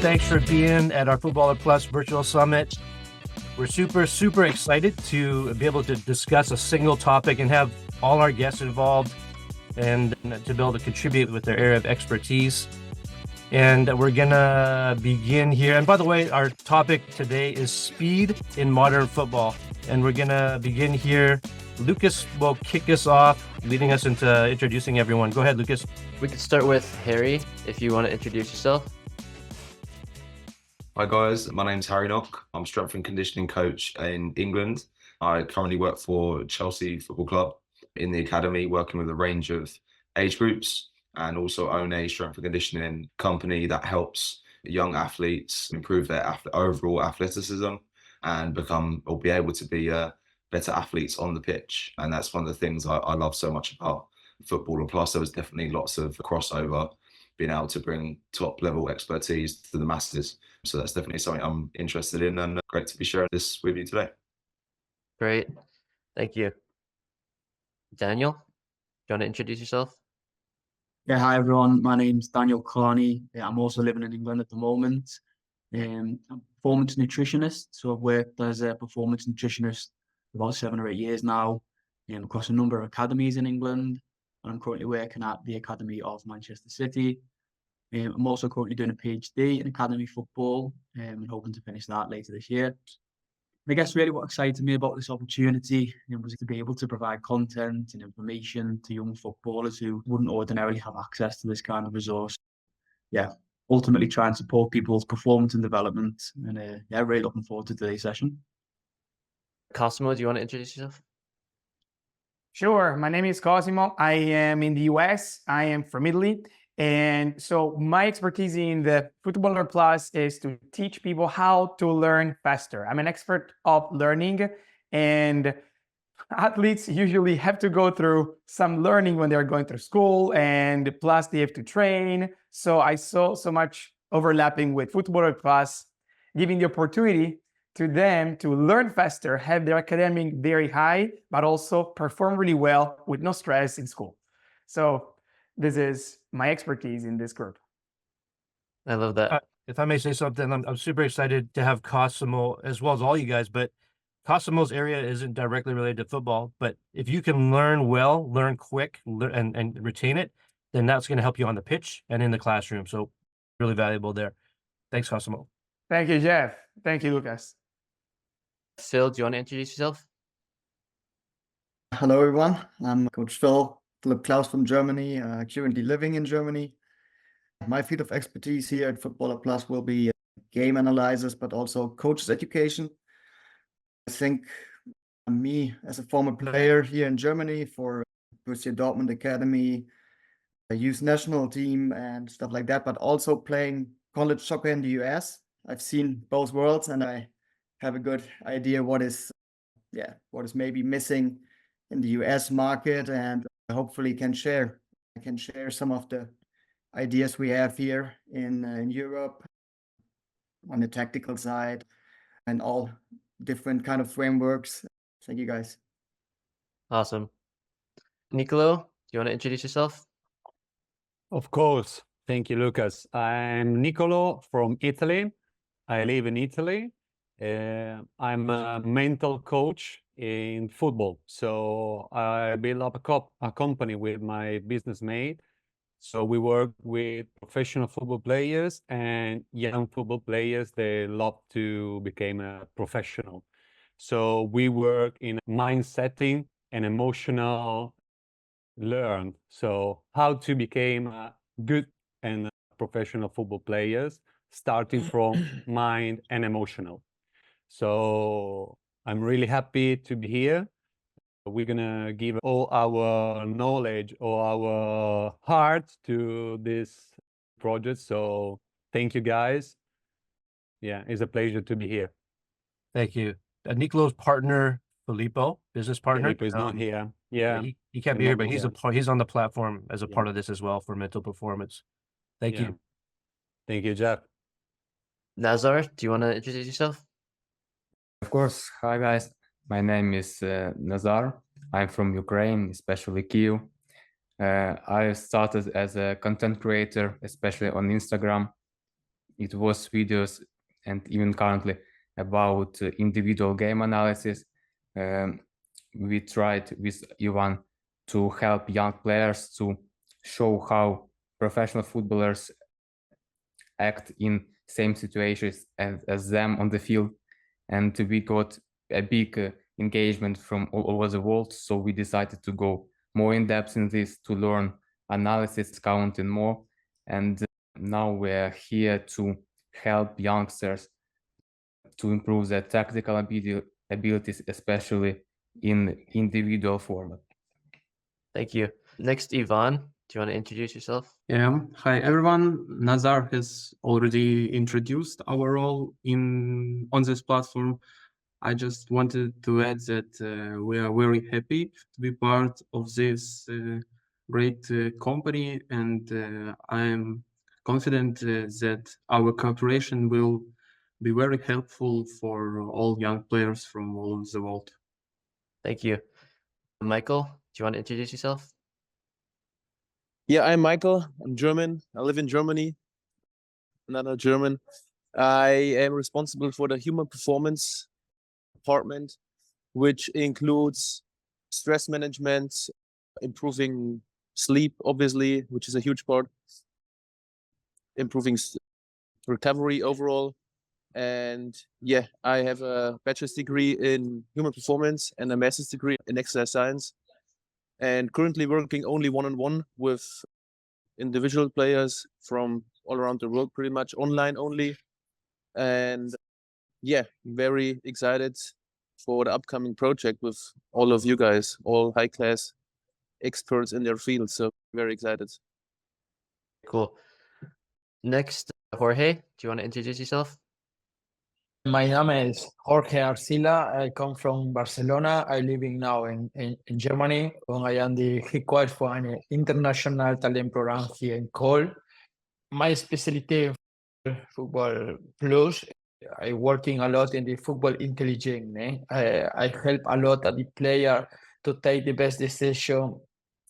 Thanks for being at our Footballer Plus virtual summit. We're super excited to be able to discuss a single topic and have all our guests involved and to be able to contribute with their area of expertise. And we're gonna begin here. And by the way, our topic today is speed in modern football. And we're gonna begin here. Lucas will kick us off, leading us into introducing everyone. Go ahead, Lucas. We could start with Harry, if you want to introduce yourself. Hi guys, my name's Harry Knock. I'm strength and conditioning coach in England. I currently work for Chelsea Football Club in the academy, working with a range of age groups, and also own a strength and conditioning company that helps young athletes improve their overall athleticism and become or be able to be better athletes on the pitch. And that's one of the things I love so much about football. And plus, there was definitely lots of crossover, being able to bring top level expertise to the masses. So that's definitely something I'm interested in, and great to be sharing this with you today. Great. Thank you. Daniel, do you want to introduce yourself? Yeah, hi everyone. My name's Daniel Carney. I'm also living in England at the moment. I'm a performance nutritionist, so I've worked as a performance nutritionist for about 7 or 8 years now, across a number of academies in England. And I'm currently working at the Academy of Manchester City. I'm also currently doing a PhD in academy football, and hoping to finish that later this year. I guess really what excited me about this opportunity was to be able to provide content and information to young footballers who wouldn't ordinarily have access to this kind of resource. Yeah, ultimately try and support people's performance and development. And really looking forward to today's session. Cosimo, do you want to introduce yourself? Sure. My name is Cosimo. I am in the US. I am from Italy. And so my expertise in the Footballer Plus is to teach people how to learn faster. I'm an expert of learning, and athletes usually have to go through some learning when they're going through school, and plus they have to train. So I saw so much overlapping with Footballer Plus, giving the opportunity to them to learn faster, have their academic very high, but also perform really well with no stress in school. So this is my expertise in this group. I love that. If I may say something, I'm super excited to have Cosimo as well as all you guys, but Cosimo's area isn't directly related to football, but if you can learn well, learn quick, and retain it, then that's going to help you on the pitch and in the classroom. So really valuable there. Thanks, Cosimo. Thank you, Jeff. Thank you, Lucas. Phil, do you want to introduce yourself? Hello, everyone. I'm Coach Philip Klaus from Germany, currently living in Germany. My field of expertise here at Footballer Plus will be game analysis, but also coaches education. I think me as a former player here in Germany for Borussia Dortmund Academy, a youth national team and stuff like that, but also playing college soccer in the US. I've seen both worlds, and I have a good idea what is maybe missing in the US market, and hopefully I can share some of the ideas we have here in Europe on the tactical side and all different kind of frameworks. Thank you, guys. Awesome. Nicolo, do you want to introduce yourself? Of course. Thank you, Lucas. I'm Nicolo from Italy. I live in Italy. I'm a mental coach in football. So I built up a company with my business mate. So we work with professional football players and young football players. They love to become a professional. So we work in mind setting and emotional learn. So how to become a good and professional football players, starting from mind and emotional. So I'm really happy to be here. We're gonna give all our knowledge, all our heart to this project. So thank you, guys. Yeah, it's a pleasure to be here. Thank you. Nicolo's partner, Filippo, business partner. Filippo is not here. Yeah, he can't be here, but he's on the platform as a part of this as well for mental performance. Thank you. Thank you, Jeff. Nazar, do you want to introduce yourself? Of course. Hi, guys. My name is Nazar. I'm from Ukraine, especially Kyiv. I started as a content creator, especially on Instagram. it was videos and even currently about individual game analysis. We tried with Ivan to help young players to show how professional footballers act in same situations as them on the field, and we got a big engagement from all over the world. So we decided to go more in depth in this to learn analysis, counting more, and now we're here to help youngsters to improve their tactical abilities, especially in individual format. Thank you. Next, Ivan, do you want to introduce yourself? Hi everyone. Nazar has already introduced our role on this platform. I just wanted to add that we are very happy to be part of this great company, and I am confident that our cooperation will be very helpful for all young players from all over the world. Thank you. Michael, do you want to introduce yourself? Yeah, I'm Michael. I'm German. I live in Germany. Another German. I am responsible for the human performance department, which includes stress management, improving sleep, obviously, which is a huge part, improving recovery overall. And yeah, I have a bachelor's degree in human performance and a master's degree in exercise science, and currently working only one-on-one with individual players from all around the world, pretty much online only. And yeah, very excited for the upcoming project with all of you guys, all high class experts in their field. So very excited. Cool. Next, Jorge, do you want to introduce yourself? My name is Jorge Arcila. I come from Barcelona. I living now in Germany. And I am the head coach for an international talent program here in Cole. My specialty is football plus. I working a lot in the football intelligence. I help a lot at the player to take the best decision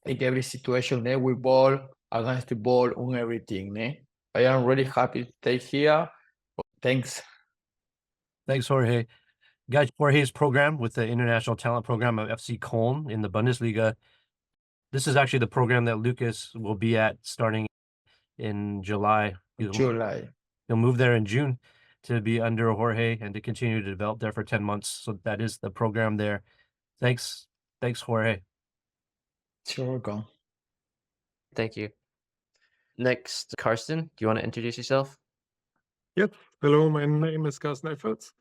in every situation with ball, against the ball, on everything. I am really happy to stay here. Thanks. Thanks, Jorge. Guys, Jorge's program with the International Talent Program of FC Köln in the Bundesliga. This is actually the program that Lucas will be at starting in July. He'll move there in June to be under Jorge and to continue to develop there for 10 months. So that is the program there. Thanks, Jorge. You're welcome. Thank you. Next, Karsten, do you want to introduce yourself? Yep. Hello, my name is Carsten Efferts.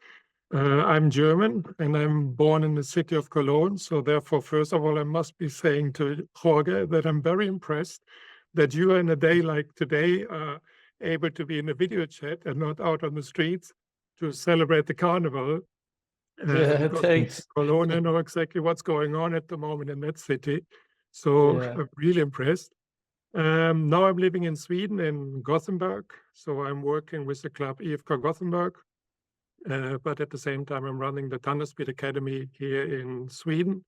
I'm German and I'm born in the city of Cologne. So therefore, first of all, I must be saying to Jorge that I'm very impressed that you in a day like today are able to be in a video chat and not out on the streets to celebrate the carnival. Thanks. Cologne, I know exactly what's going on at the moment in that city. So I'm really impressed. Now I'm living in Sweden, in Gothenburg. So I'm working with the club IFK Gothenburg. But at the same time, I'm running the Thunder Speed Academy here in Sweden,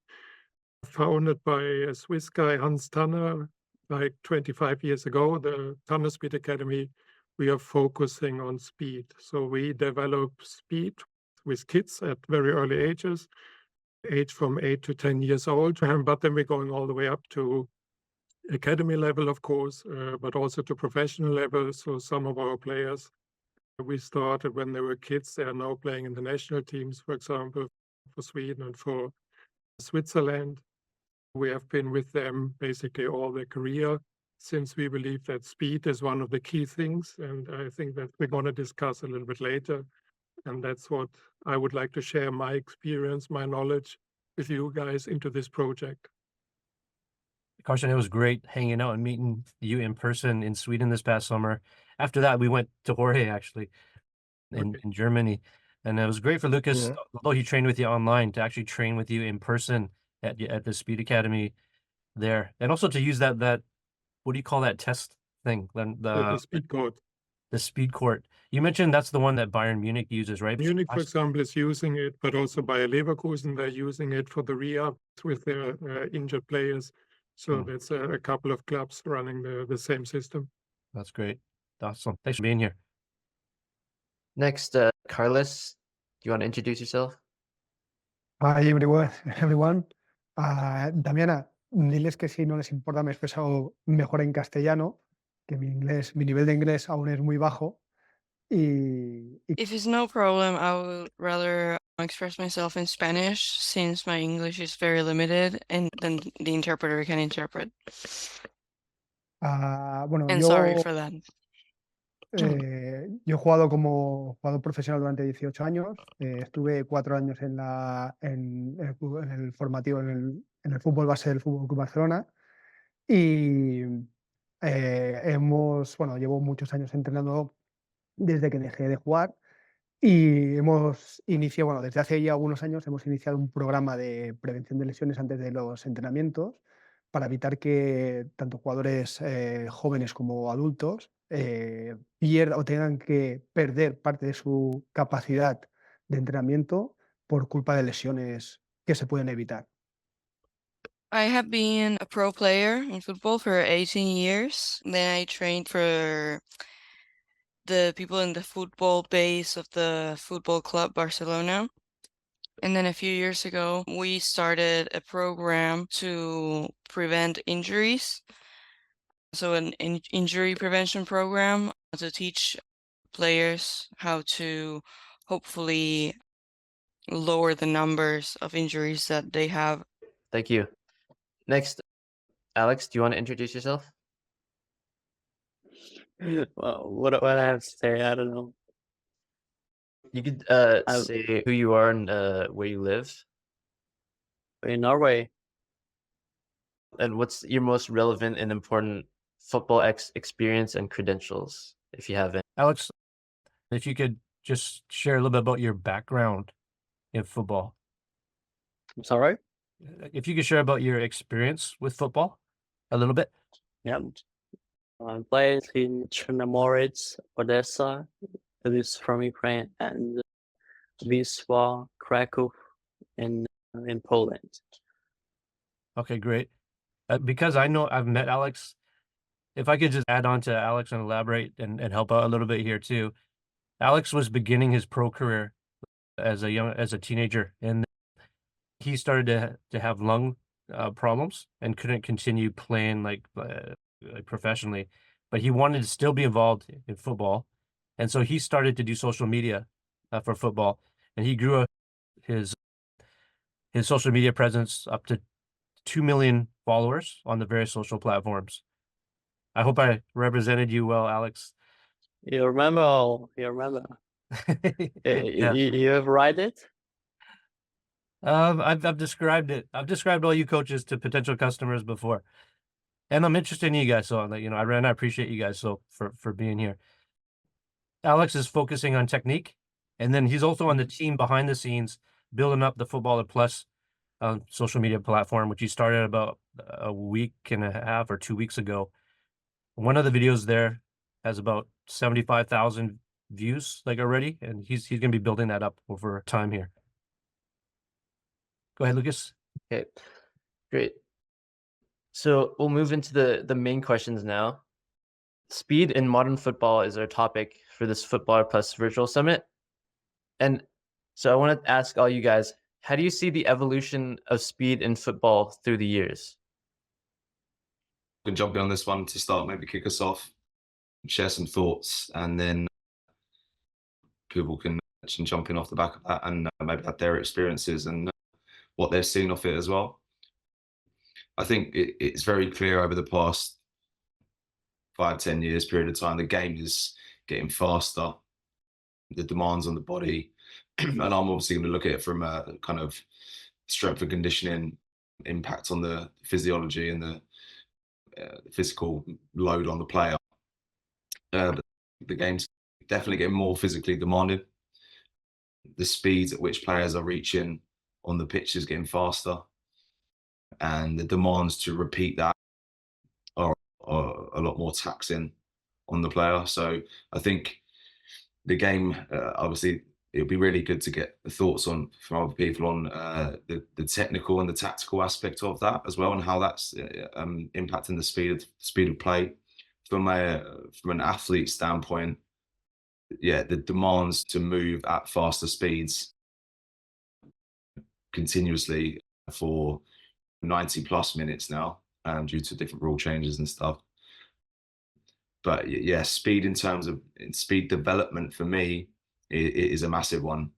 founded by a Swiss guy, Hans Tanner, like 25 years ago. The Thunder Speed Academy, we are focusing on speed. So we develop speed with kids at very early ages, age from 8 to 10 years old. But then we're going all the way up to academy level, of course, but also to professional level. So some of our players, we started when they were kids. They are now playing in the national teams, for example, for Sweden and for Switzerland. We have been with them basically all their career, since we believe that speed is one of the key things. And I think that we're going to discuss a little bit later. And that's what I would like to share my experience, my knowledge with you guys into this project. Carson, it was great hanging out and meeting you in person in Sweden this past summer. After that, we went to Jorge actually in Germany. And it was great for Lucas, although he trained with you online, to actually train with you in person at the Speed Academy there. And also to use that what do you call that test thing? The speed court. The speed court. You mentioned that's the one that Bayern Munich uses, right? Munich, for example, is using it, but also Bayer Leverkusen, they're using it for the rehab with their injured players. So that's a couple of clubs running the same system. That's great. Awesome. Thanks for being here. Next, Carlos, do you want to introduce yourself? Hi everyone. Damiana, diles que si no les importa me he expresado mejor en castellano, que mi nivel de inglés aún es muy bajo. If it's no problem, I would rather express myself in Spanish since my English is very limited and then the interpreter can interpret. Bueno, And sorry for that. Yo he jugado como jugador profesional durante 18 años. Estuve 4 años en el formativo, en el fútbol base del Fútbol Club Barcelona. Y llevo muchos años entrenando desde que dejé de jugar. Y hemos iniciado, desde hace ya algunos años hemos iniciado un programa de prevención de lesiones antes de los entrenamientos para evitar que tanto jugadores jóvenes como adultos pierdan o tengan que perder parte de su capacidad de entrenamiento por culpa de lesiones que se pueden evitar. I have been a pro player in football for 18 years. Then I trained for the people in the football base of the Football Club Barcelona. And then a few years ago, we started a program to prevent injuries. So an injury prevention program to teach players how to hopefully lower the numbers of injuries that they have. Thank you. Next, Alex, do you want to introduce yourself? Well, what do I have to say? I don't know. You could say who you are and where you live. In Norway. And what's your most relevant and important football experience and credentials, if you have any? Alex, if you could just share a little bit about your background in football. I'm sorry? If you could share about your experience with football a little bit. Yeah. I played in Chernomorets, Odessa, it is from Ukraine, and Wisła, Krakow, in Poland. Okay, great. Because I know I've met Alex, if I could just add on to Alex and elaborate and help out a little bit here too. Alex was beginning his pro career as a teenager, and he started to have lung problems and couldn't continue playing like professionally, but he wanted to still be involved in football, and so he started to do social media for football, and he grew up his social media presence up to 2 million followers on the various social platforms. I hope I represented you well, Alex. You remember all? You remember? Yeah. You have read it? I've described it. I've described all you coaches to potential customers before, and I'm interested in you guys. So I appreciate you guys for being here. Alex is focusing on technique, and then he's also on the team behind the scenes, building up the Footballer Plus social media platform, which he started about a week and a half or 2 weeks ago. One of the videos there has about 75,000 views already, and he's going to be building that up over time here. Go ahead, Lucas. Okay, great. So we'll move into the main questions now. Speed in modern football is our topic for this Footballer Plus Virtual Summit. And so I want to ask all you guys, how do you see the evolution of speed in football through the years? I can jump in on this one to start, maybe kick us off, share some thoughts, and then people can jump in off the back of that and maybe have their experiences and what they've seen of it as well. I think it's very clear over the past 5-10 years period of time, the game is getting faster, the demands on the body, and I'm obviously going to look at it from a kind of strength and conditioning impact on the physiology and the physical load on the player. But the game's definitely getting more physically demanding. The speeds at which players are reaching on the pitch is getting faster, and the demands to repeat that are a lot more taxing on the player. So I think the game, obviously, it would be really good to get the thoughts from other people on the technical and the tactical aspect of that as well, and how that's impacting the speed of play. From an athlete standpoint, the demands to move at faster speeds continuously for 90 plus minutes now, due to different rule changes and stuff. But yeah, speed in terms of speed development for me is a massive one.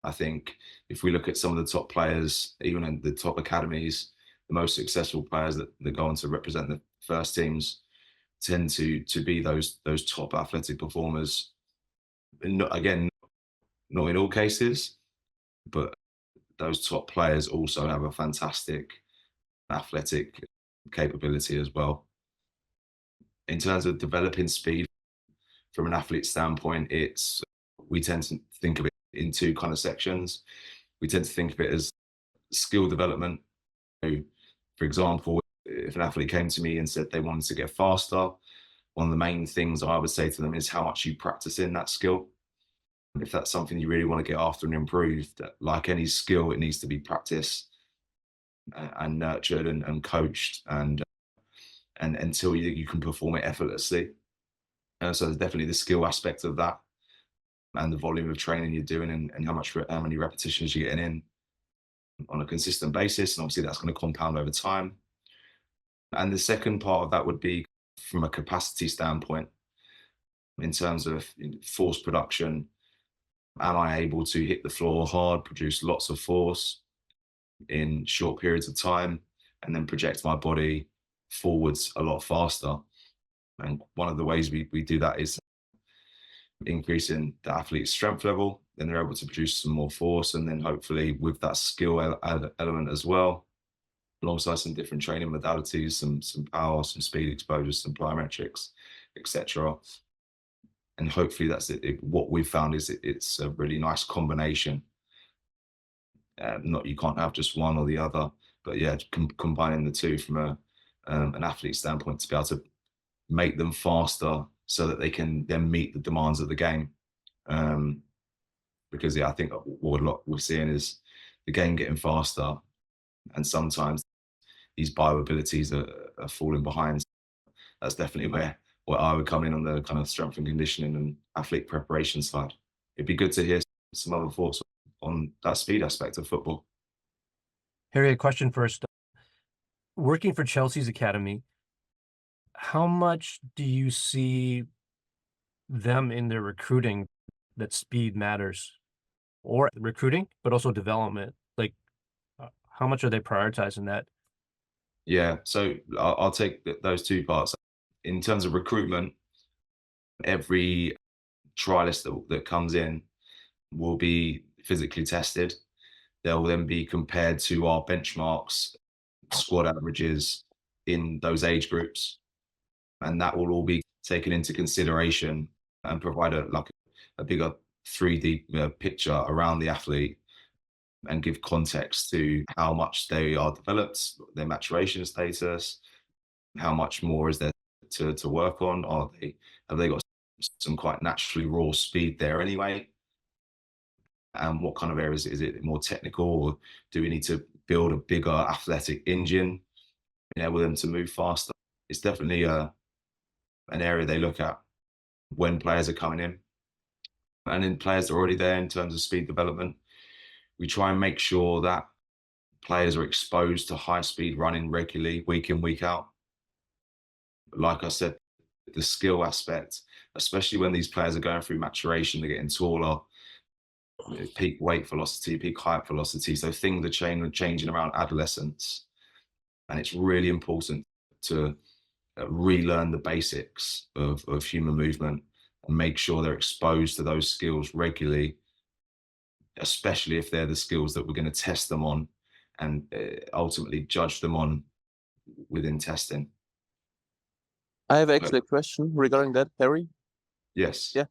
I think if we look at some of the top players, even in the top academies, the most successful players that go on to represent the first teams tend to be those top athletic performers. And again, not in all cases, but those top players also have a fantastic athletic capability as well. In terms of developing speed from an athlete standpoint, we tend to think of it in two kind of sections. We tend to think of it as skill development. So, for example, if an athlete came to me and said they wanted to get faster, one of the main things I would say to them is how much you practice in that skill. If that's something you really want to get after and improve, like any skill, it needs to be practiced and nurtured and coached and until you can perform it effortlessly. So there's definitely the skill aspect of that and the volume of training you're doing and how many repetitions you're getting in on a consistent basis. And obviously that's going to compound over time. And the second part of that would be from a capacity standpoint, in terms of force production. Am I able to hit the floor hard, produce lots of force in short periods of time, and then project my body forwards a lot faster? And one of the ways we do that is increasing the athlete's strength level. Then they're able to produce some more force, and then hopefully with that skill element as well, alongside some different training modalities, some power, some speed exposures, some plyometrics, etc. And hopefully that's it. What we've found is it's a really nice combination. You can't have just one or the other, but yeah, combining the two from an athlete standpoint to be able to make them faster so that they can then meet the demands of the game. Because yeah, I think what we're seeing is the game getting faster, and sometimes these bio abilities are falling behind. That's definitely where I would come in on the kind of strength and conditioning and athlete preparation side. It'd be good to hear some other thoughts on that speed aspect of football. Harry, a question first. Working for Chelsea's academy, how much do you see them in their recruiting that speed matters, or recruiting, but also development? Like, how much are they prioritizing that? Yeah, so I'll take those two parts. In terms of recruitment, every trialist that comes in will be physically tested. They'll then be compared to our benchmarks, squad averages in those age groups, and that will all be taken into consideration and provide a bigger 3D picture around the athlete and give context to how much they are developed, their maturation status, how much more is there to work on. Have they got some quite naturally raw speed there anyway? And what kind of areas is it more technical, or do we need to build a bigger athletic engine, enable them to move faster? It's definitely an area they look at when players are coming in. And in players that are already there in terms of speed development, we try and make sure that players are exposed to high speed running regularly, week in, week out. Like I said, the skill aspect, especially when these players are going through maturation, they're getting taller, peak weight velocity, peak height velocity. So things are changing around adolescence. And it's really important to relearn the basics of human movement and make sure they're exposed to those skills regularly, especially if they're the skills that we're going to test them on and ultimately judge them on within testing. I have actually a question regarding that, Harry. Yes. Yeah.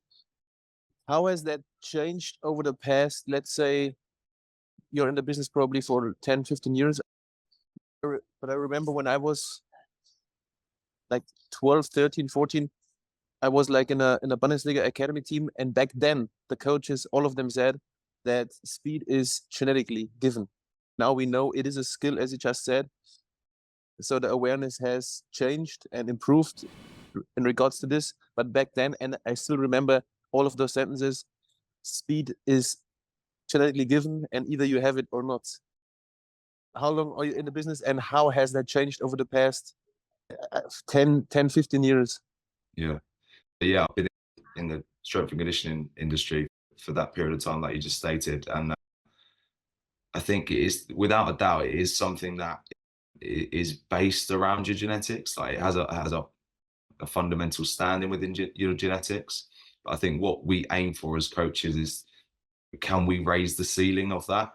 How has that changed over the past, let's say, you're in the business probably for 10, 15 years, but I remember when I was like 12, 13, 14, I was like in a Bundesliga academy team, and back then the coaches, all of them said that speed is genetically given. Now we know it is a skill, as you just said. So the awareness has changed and improved in regards to this. But back then, and I still remember all of those sentences, speed is genetically given, and either you have it or not. How long are you in the business, and how has that changed over the past 10, 15 years? Yeah, I've been in the strength and conditioning industry for that period of time that you just stated, and I think it is, without a doubt, it is something that is based around your genetics. Like, it has a fundamental standing within your genetics. But I think what we aim for as coaches is, can we raise the ceiling of that?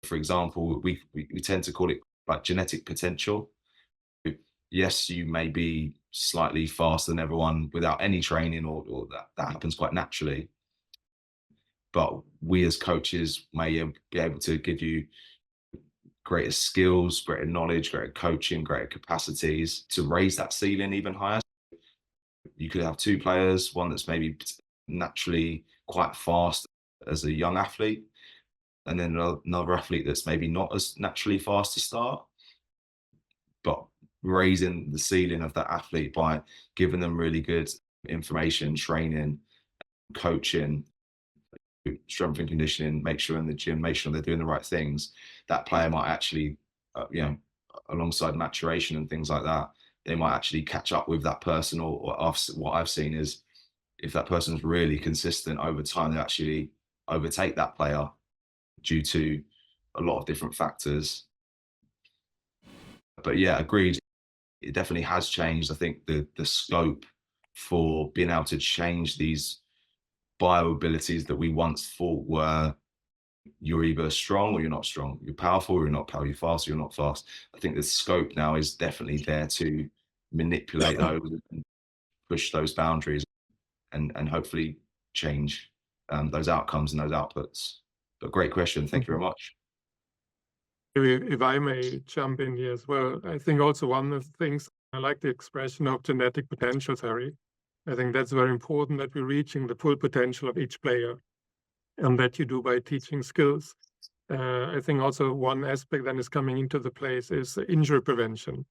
For example, we tend to call it like genetic potential. Yes, you may be slightly faster than everyone without any training, or that happens quite naturally. But we as coaches may be able to give you greater skills, greater knowledge, greater coaching, greater capacities to raise that ceiling even higher. You could have two players, one that's maybe naturally quite fast as a young athlete, and then another athlete that's maybe not as naturally fast to start. But raising the ceiling of that athlete by giving them really good information, training, coaching, strength and conditioning, make sure in the gym, make sure they're doing the right things, that player might actually, alongside maturation and things like that, they might actually catch up with that person. Or what I've seen is, if that person's really consistent over time, they actually overtake that player due to a lot of different factors. But yeah, agreed. It definitely has changed. I think the scope for being able to change these bio abilities that we once thought were, you're either strong or you're not strong, you're powerful or you're not powerful, you're fast or you're not fast. I think the scope now is definitely there to manipulate those and push those boundaries, and hopefully change those outcomes and those outputs. But great question. Thank you very much. If I may jump in here as well, I think also one of the things, I like the expression of genetic potentials, Harry. I think that's very important, that we're reaching the full potential of each player, and that you do by teaching skills. I think also one aspect that is coming into the place is injury prevention,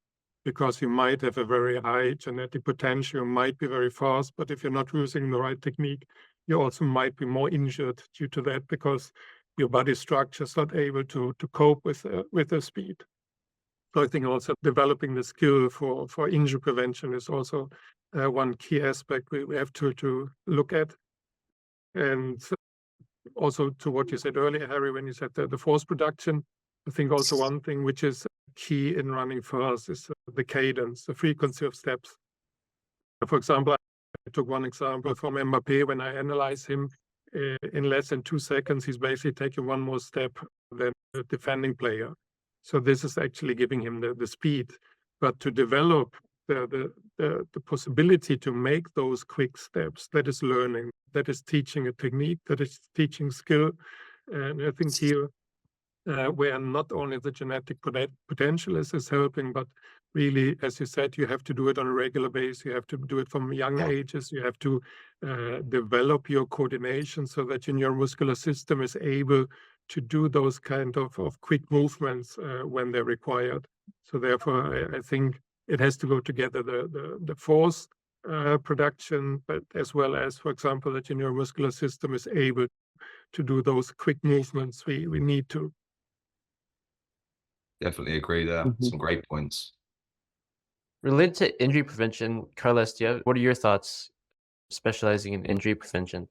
because you might have a very high genetic potential, you might be very fast, but if you're not using the right technique, you also might be more injured due to that, because your body structure is not able to cope with the speed. So I think also developing the skill for injury prevention is also one key aspect we have to look at. And also to what you said earlier, Harry, when you said the force production, I think also one thing which is key in running fast is the cadence, the frequency of steps. For example, I took one example from Mbappé. When I analyze him, in less than 2 seconds, he's basically taking one more step than the defending player. So this is actually giving him the speed. But to develop the possibility to make those quick steps, that is learning, that is teaching a technique, that is teaching skill. And I think here, where not only the genetic potential is helping, but really, as you said, you have to do it on a regular basis. You have to do it from young ages. You have to develop your coordination so that your neuromuscular system is able to do those kind of quick movements when they're required. So therefore, I think it has to go together, the force production, but as well as, for example, that your neuromuscular system is able to do those quick movements we need to. Definitely agree there. Some great points. Related to injury prevention, Carlos, what are your thoughts specializing in injury prevention?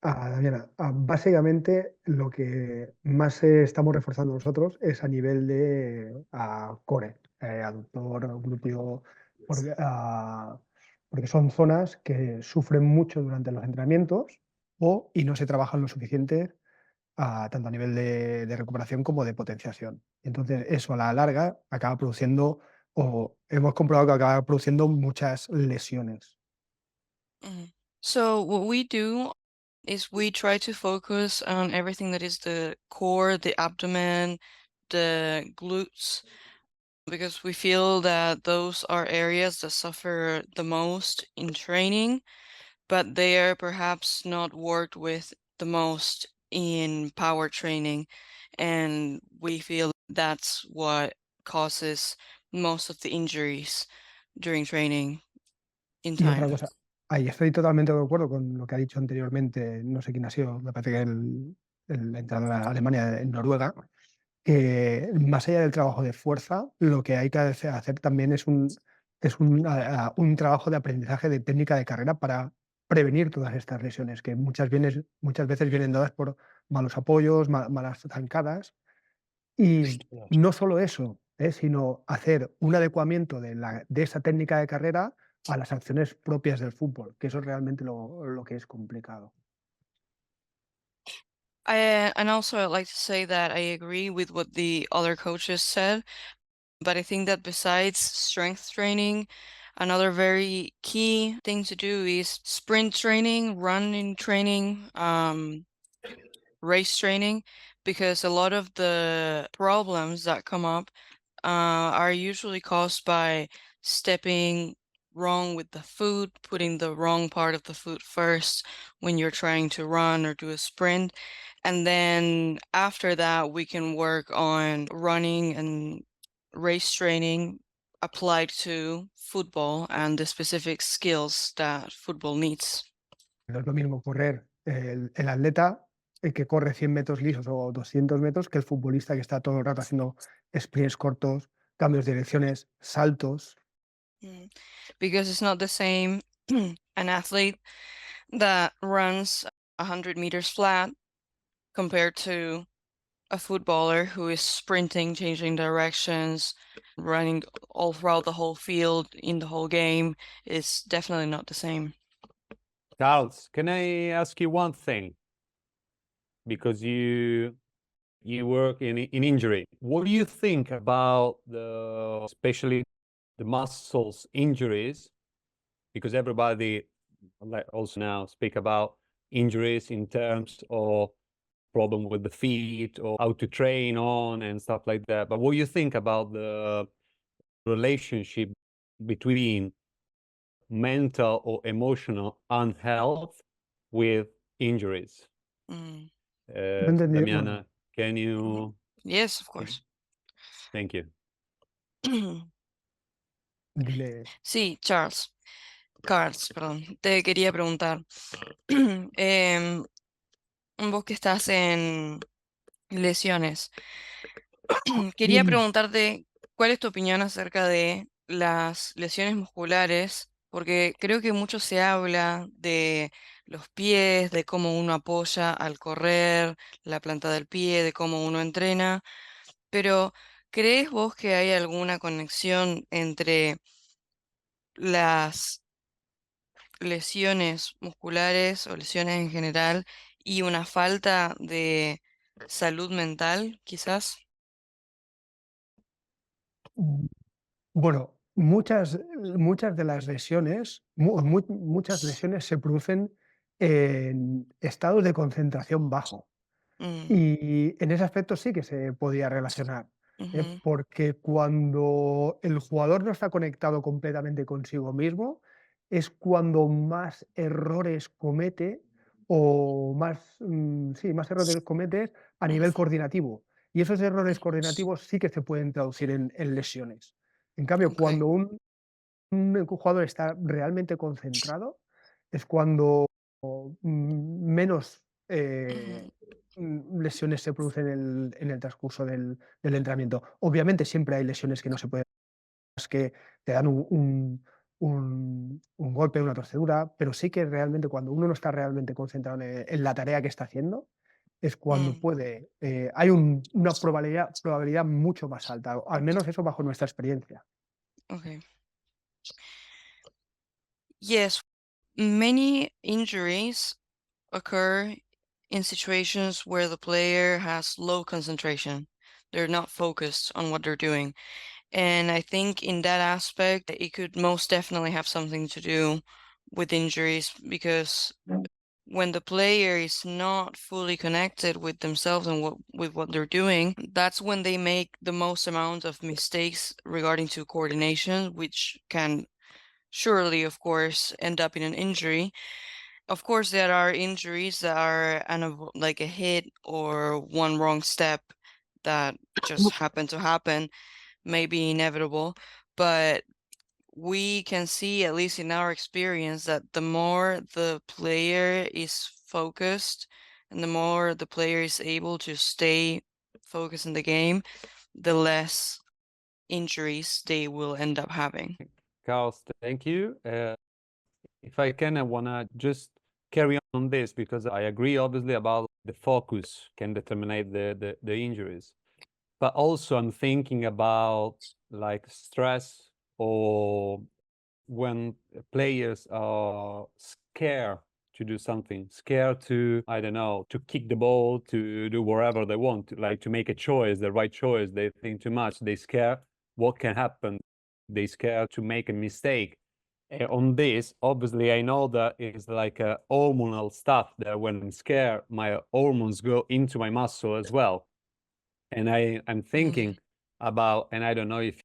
Daniela, básicamente lo que más estamos reforzando nosotros es a nivel de core, aductor, glúteo, porque son zonas que sufren mucho durante los entrenamientos y no se trabajan lo suficiente tanto a nivel de recuperación como de potenciación. Entonces eso a la larga acaba produciendo, o hemos comprobado que acaba produciendo muchas lesiones. So what we do is we try to focus on everything that is the core, the abdomen, the glutes, because we feel that those are areas that suffer the most in training, but they are perhaps not worked with the most in power training. And we feel that's what causes most of the injuries during training in Y otra time. cosa, Ahí estoy totalmente de acuerdo con lo que ha dicho anteriormente, no sé quién ha sido, me parece que el entrenador de Alemania, en Noruega, que más allá del trabajo de fuerza, lo que hay que hacer también es un trabajo de aprendizaje de técnica de carrera para prevenir todas estas lesiones, que muchas veces vienen dadas por malos apoyos, malas zancadas. Y no solo eso, sino hacer un adecuamiento de esa técnica de carrera a las acciones propias del fútbol, que eso es realmente lo que es complicado. And also I'd like to say that I agree with what the other coaches said, but I think that besides strength training, another very key thing to do is sprint training, running training, race training, because a lot of the problems that come up are usually caused by stepping wrong with the foot, putting the wrong part of the foot first when you're trying to run or do a sprint. And then after that, we can work on running and race training applied to football and the specific skills that football needs. No es lo mismo correr el atleta que corre 100 metros lisos o 200 metros que el futbolista que está todo el rato haciendo sprints cortos, cambios de direcciones, saltos. Because it's not the same an athlete that runs 100 meters flat compared to a footballer who is sprinting, changing directions, running all throughout the whole field in the whole game. Is definitely not the same. Charles, can I ask you one thing? Because you work in injury. What do you think about especially the muscles injuries? Because everybody also now speak about injuries in terms of problem with the feet or how to train on and stuff like that. But what do you think about the relationship between mental or emotional unhealth with injuries? Mm. Damiana, can you? Yes, of course. Thank you. Dile. Sí, Carls, perdón, te quería preguntar, vos que estás en lesiones, quería preguntarte cuál es tu opinión acerca de las lesiones musculares, porque creo que mucho se habla de los pies, de cómo uno apoya al correr, la planta del pie, de cómo uno entrena, pero ¿crees vos que hay alguna conexión entre las lesiones musculares o lesiones en general y una falta de salud mental, quizás? Bueno, muchas de las lesiones, muchas lesiones se producen en estados de concentración bajo. Mm, Y en ese aspecto sí que se podía relacionar, ujú, porque cuando el jugador no está conectado completamente consigo mismo, es cuando más errores comete o más errores comete a nivel coordinativo. Y esos errores coordinativos sí que se pueden traducir en lesiones. En cambio, ok, cuando un jugador está realmente concentrado, es cuando menos lesiones se producen en el transcurso del entrenamiento. Obviamente siempre hay lesiones que no se pueden, que te dan un golpe, una torcedura, pero sí que realmente cuando uno no está realmente concentrado en la tarea que está haciendo, es cuando mm, hay una probabilidad mucho más alta, al menos eso bajo nuestra experiencia. okay. Yes, many injuries occur in situations where the player has low concentration. They're not focused on what they're doing. And I think in that aspect, it could most definitely have something to do with injuries because when the player is not fully connected with themselves and with what they're doing, that's when they make the most amount of mistakes regarding to coordination, which can surely, of course, end up in an injury. Of course, there are injuries that are like a hit or one wrong step that just happen to happen, may be inevitable, but we can see, at least in our experience, that the more the player is focused and the more the player is able to stay focused in the game, the less injuries they will end up having. Carlos, thank you. If I can, I want to just carry on this because I agree, obviously, about the focus can determine the injuries. But also I'm thinking about like stress or when players are scared to do something, scared to, I don't know, to kick the ball, to do whatever they want, like to make a choice, the right choice. They think too much. They scare what can happen. They scare to make a mistake. On this, obviously, I know that it's like a hormonal stuff that when I'm scared, my hormones go into my muscle as well. And I'm thinking about, and I don't know if,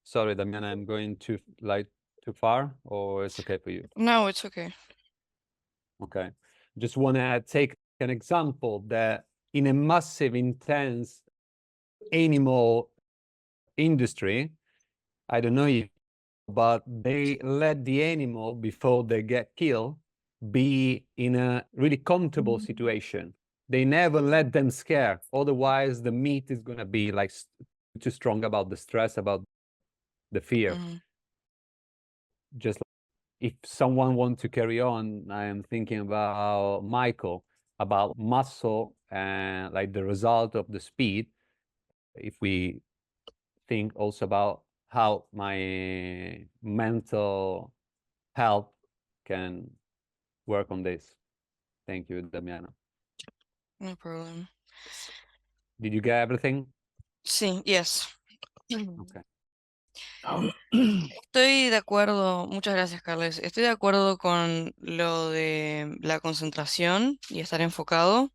sorry, Damiana, I'm going too far, or it's okay for you? No, it's okay. Okay. Just want to take an example that in a massive, intense animal industry, I don't know if, but they let the animal, before they get killed, be in a really comfortable situation. They never let them scare. Otherwise, the meat is going to be like too strong about the stress, about the fear. Just like if someone wants to carry on, I am thinking about Michael, about muscle and like the result of the speed. If we think also about how my mental health can work on this. Thank you, Damiana. No problem. Did you get everything? Sí, yes. Okay. Estoy de acuerdo, muchas gracias, Carles. Estoy de acuerdo con lo de la concentración y estar enfocado.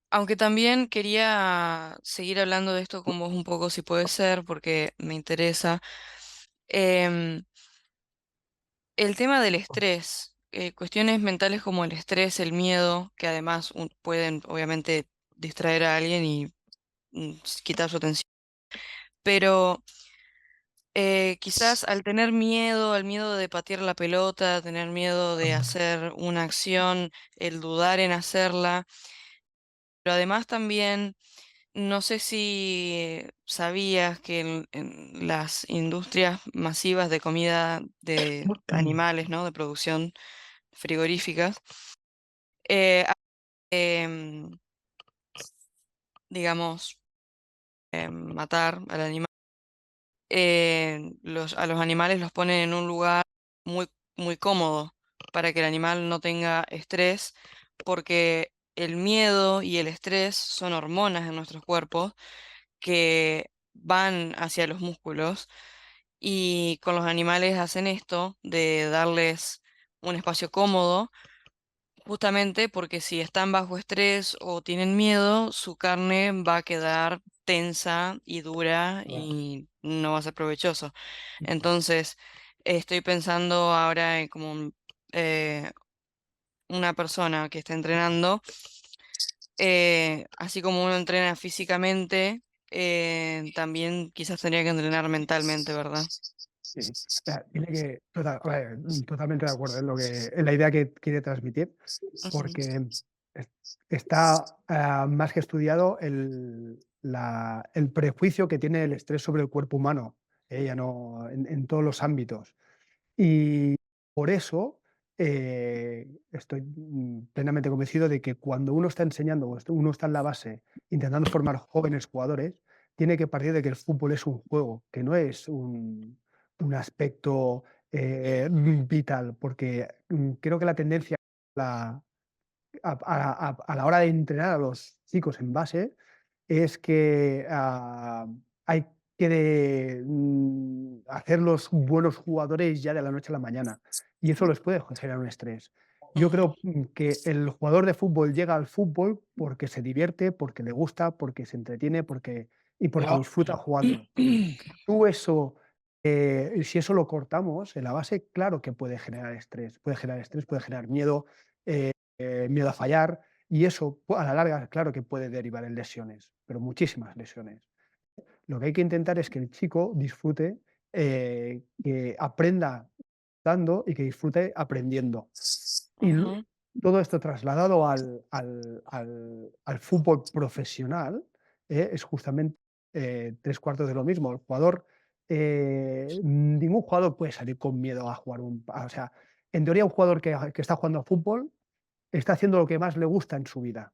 Aunque también quería seguir hablando de esto con vos un poco, si puede ser, porque me interesa. Em, el tema del estrés, cuestiones mentales como el estrés, el miedo, que además pueden obviamente distraer a alguien y quitar su atención. Pero quizás al tener miedo, al miedo de patear la pelota, tener miedo de hacer una acción, el dudar en hacerla, pero además también, no sé si sabías que en las industrias masivas de comida de animales, ¿no? De producción frigoríficas, em, digamos, matar al animal. A los animales los ponen en un lugar muy, muy cómodo para que el animal no tenga estrés, porque el miedo y el estrés son hormonas en nuestros cuerpos que van hacia los músculos y con los animales hacen esto de darles un espacio cómodo, justamente porque si están bajo estrés o tienen miedo, su carne va a quedar tensa y dura y no va a ser provechoso. Entonces, estoy pensando ahora en como eh, una persona que está entrenando, así como uno entrena físicamente, también quizás tendría que entrenar mentalmente, ¿verdad? Sí, tiene que, a ver, totalmente de acuerdo en la idea que quiere transmitir, porque está más que estudiado el prejuicio que tiene el estrés sobre el cuerpo humano, ya no, en todos los ámbitos. Y por eso estoy plenamente convencido de que cuando uno está enseñando, o uno está en la base intentando formar jóvenes jugadores, tiene que partir de que el fútbol es un juego, que no es un aspecto vital, porque creo que la tendencia a la hora de entrenar a los chicos en base es que hay que hacerlos buenos jugadores ya de la noche a la mañana y eso les puede generar un estrés. Yo creo que el jugador de fútbol llega al fútbol porque se divierte, porque le gusta, porque se entretiene y porque disfruta jugando. Tú eso, si eso lo cortamos en la base, claro que puede generar estrés, puede generar miedo, miedo a fallar, y eso a la larga, claro que puede derivar en lesiones, pero muchísimas lesiones. Lo que hay que intentar es que el chico disfrute, que aprenda dando y que disfrute aprendiendo. Y todo esto trasladado al fútbol profesional, es justamente 3/4 de lo mismo. El jugador, ningún jugador puede salir con miedo a jugar o sea, en teoría un jugador que está jugando a fútbol está haciendo lo que más le gusta en su vida,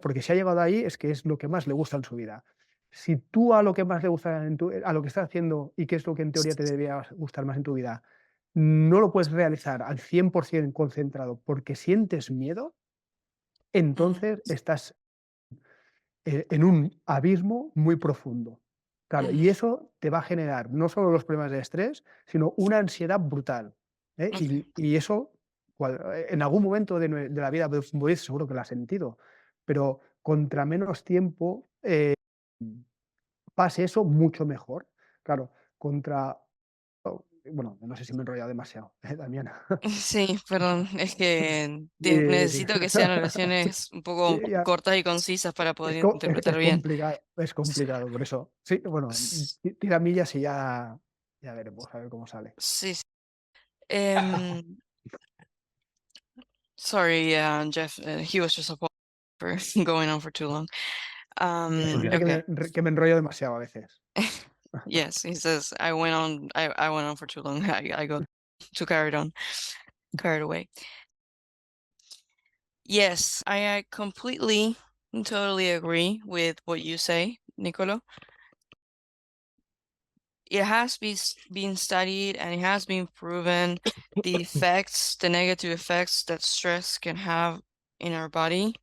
porque si ha llegado ahí es que es lo que más le gusta en su vida. Si tú a lo que más le gusta a lo que estás haciendo y que es lo que en teoría te debería gustar más en tu vida, no lo puedes realizar al 100% concentrado porque sientes miedo, entonces estás en un abismo muy profundo. Claro, y eso te va a generar no solo los problemas de estrés, sino una ansiedad brutal. Y eso, en algún momento de la vida de un futbolista seguro que lo has sentido, pero contra menos tiempo pase eso, mucho mejor. Claro, bueno, no sé si me he enrollado demasiado, Damiana. Sí, perdón, es que Sí, sí. necesito que sean oraciones un poco Sí, ya. cortas y concisas para poder interpretar bien. Es complicado, por eso. Sí, bueno, tira millas y ya veremos, a ver cómo sale. Sí, sí. Em, sorry, Jeff, he was just apologizing for going on for too long. Dice Okay. que me enrollo demasiado a veces. Yes, he says I went on for too long. I got too carried away. Yes, I completely and totally agree with what you say, Nicolo. It has been studied and it has been proven the effects, the negative effects that stress can have in our body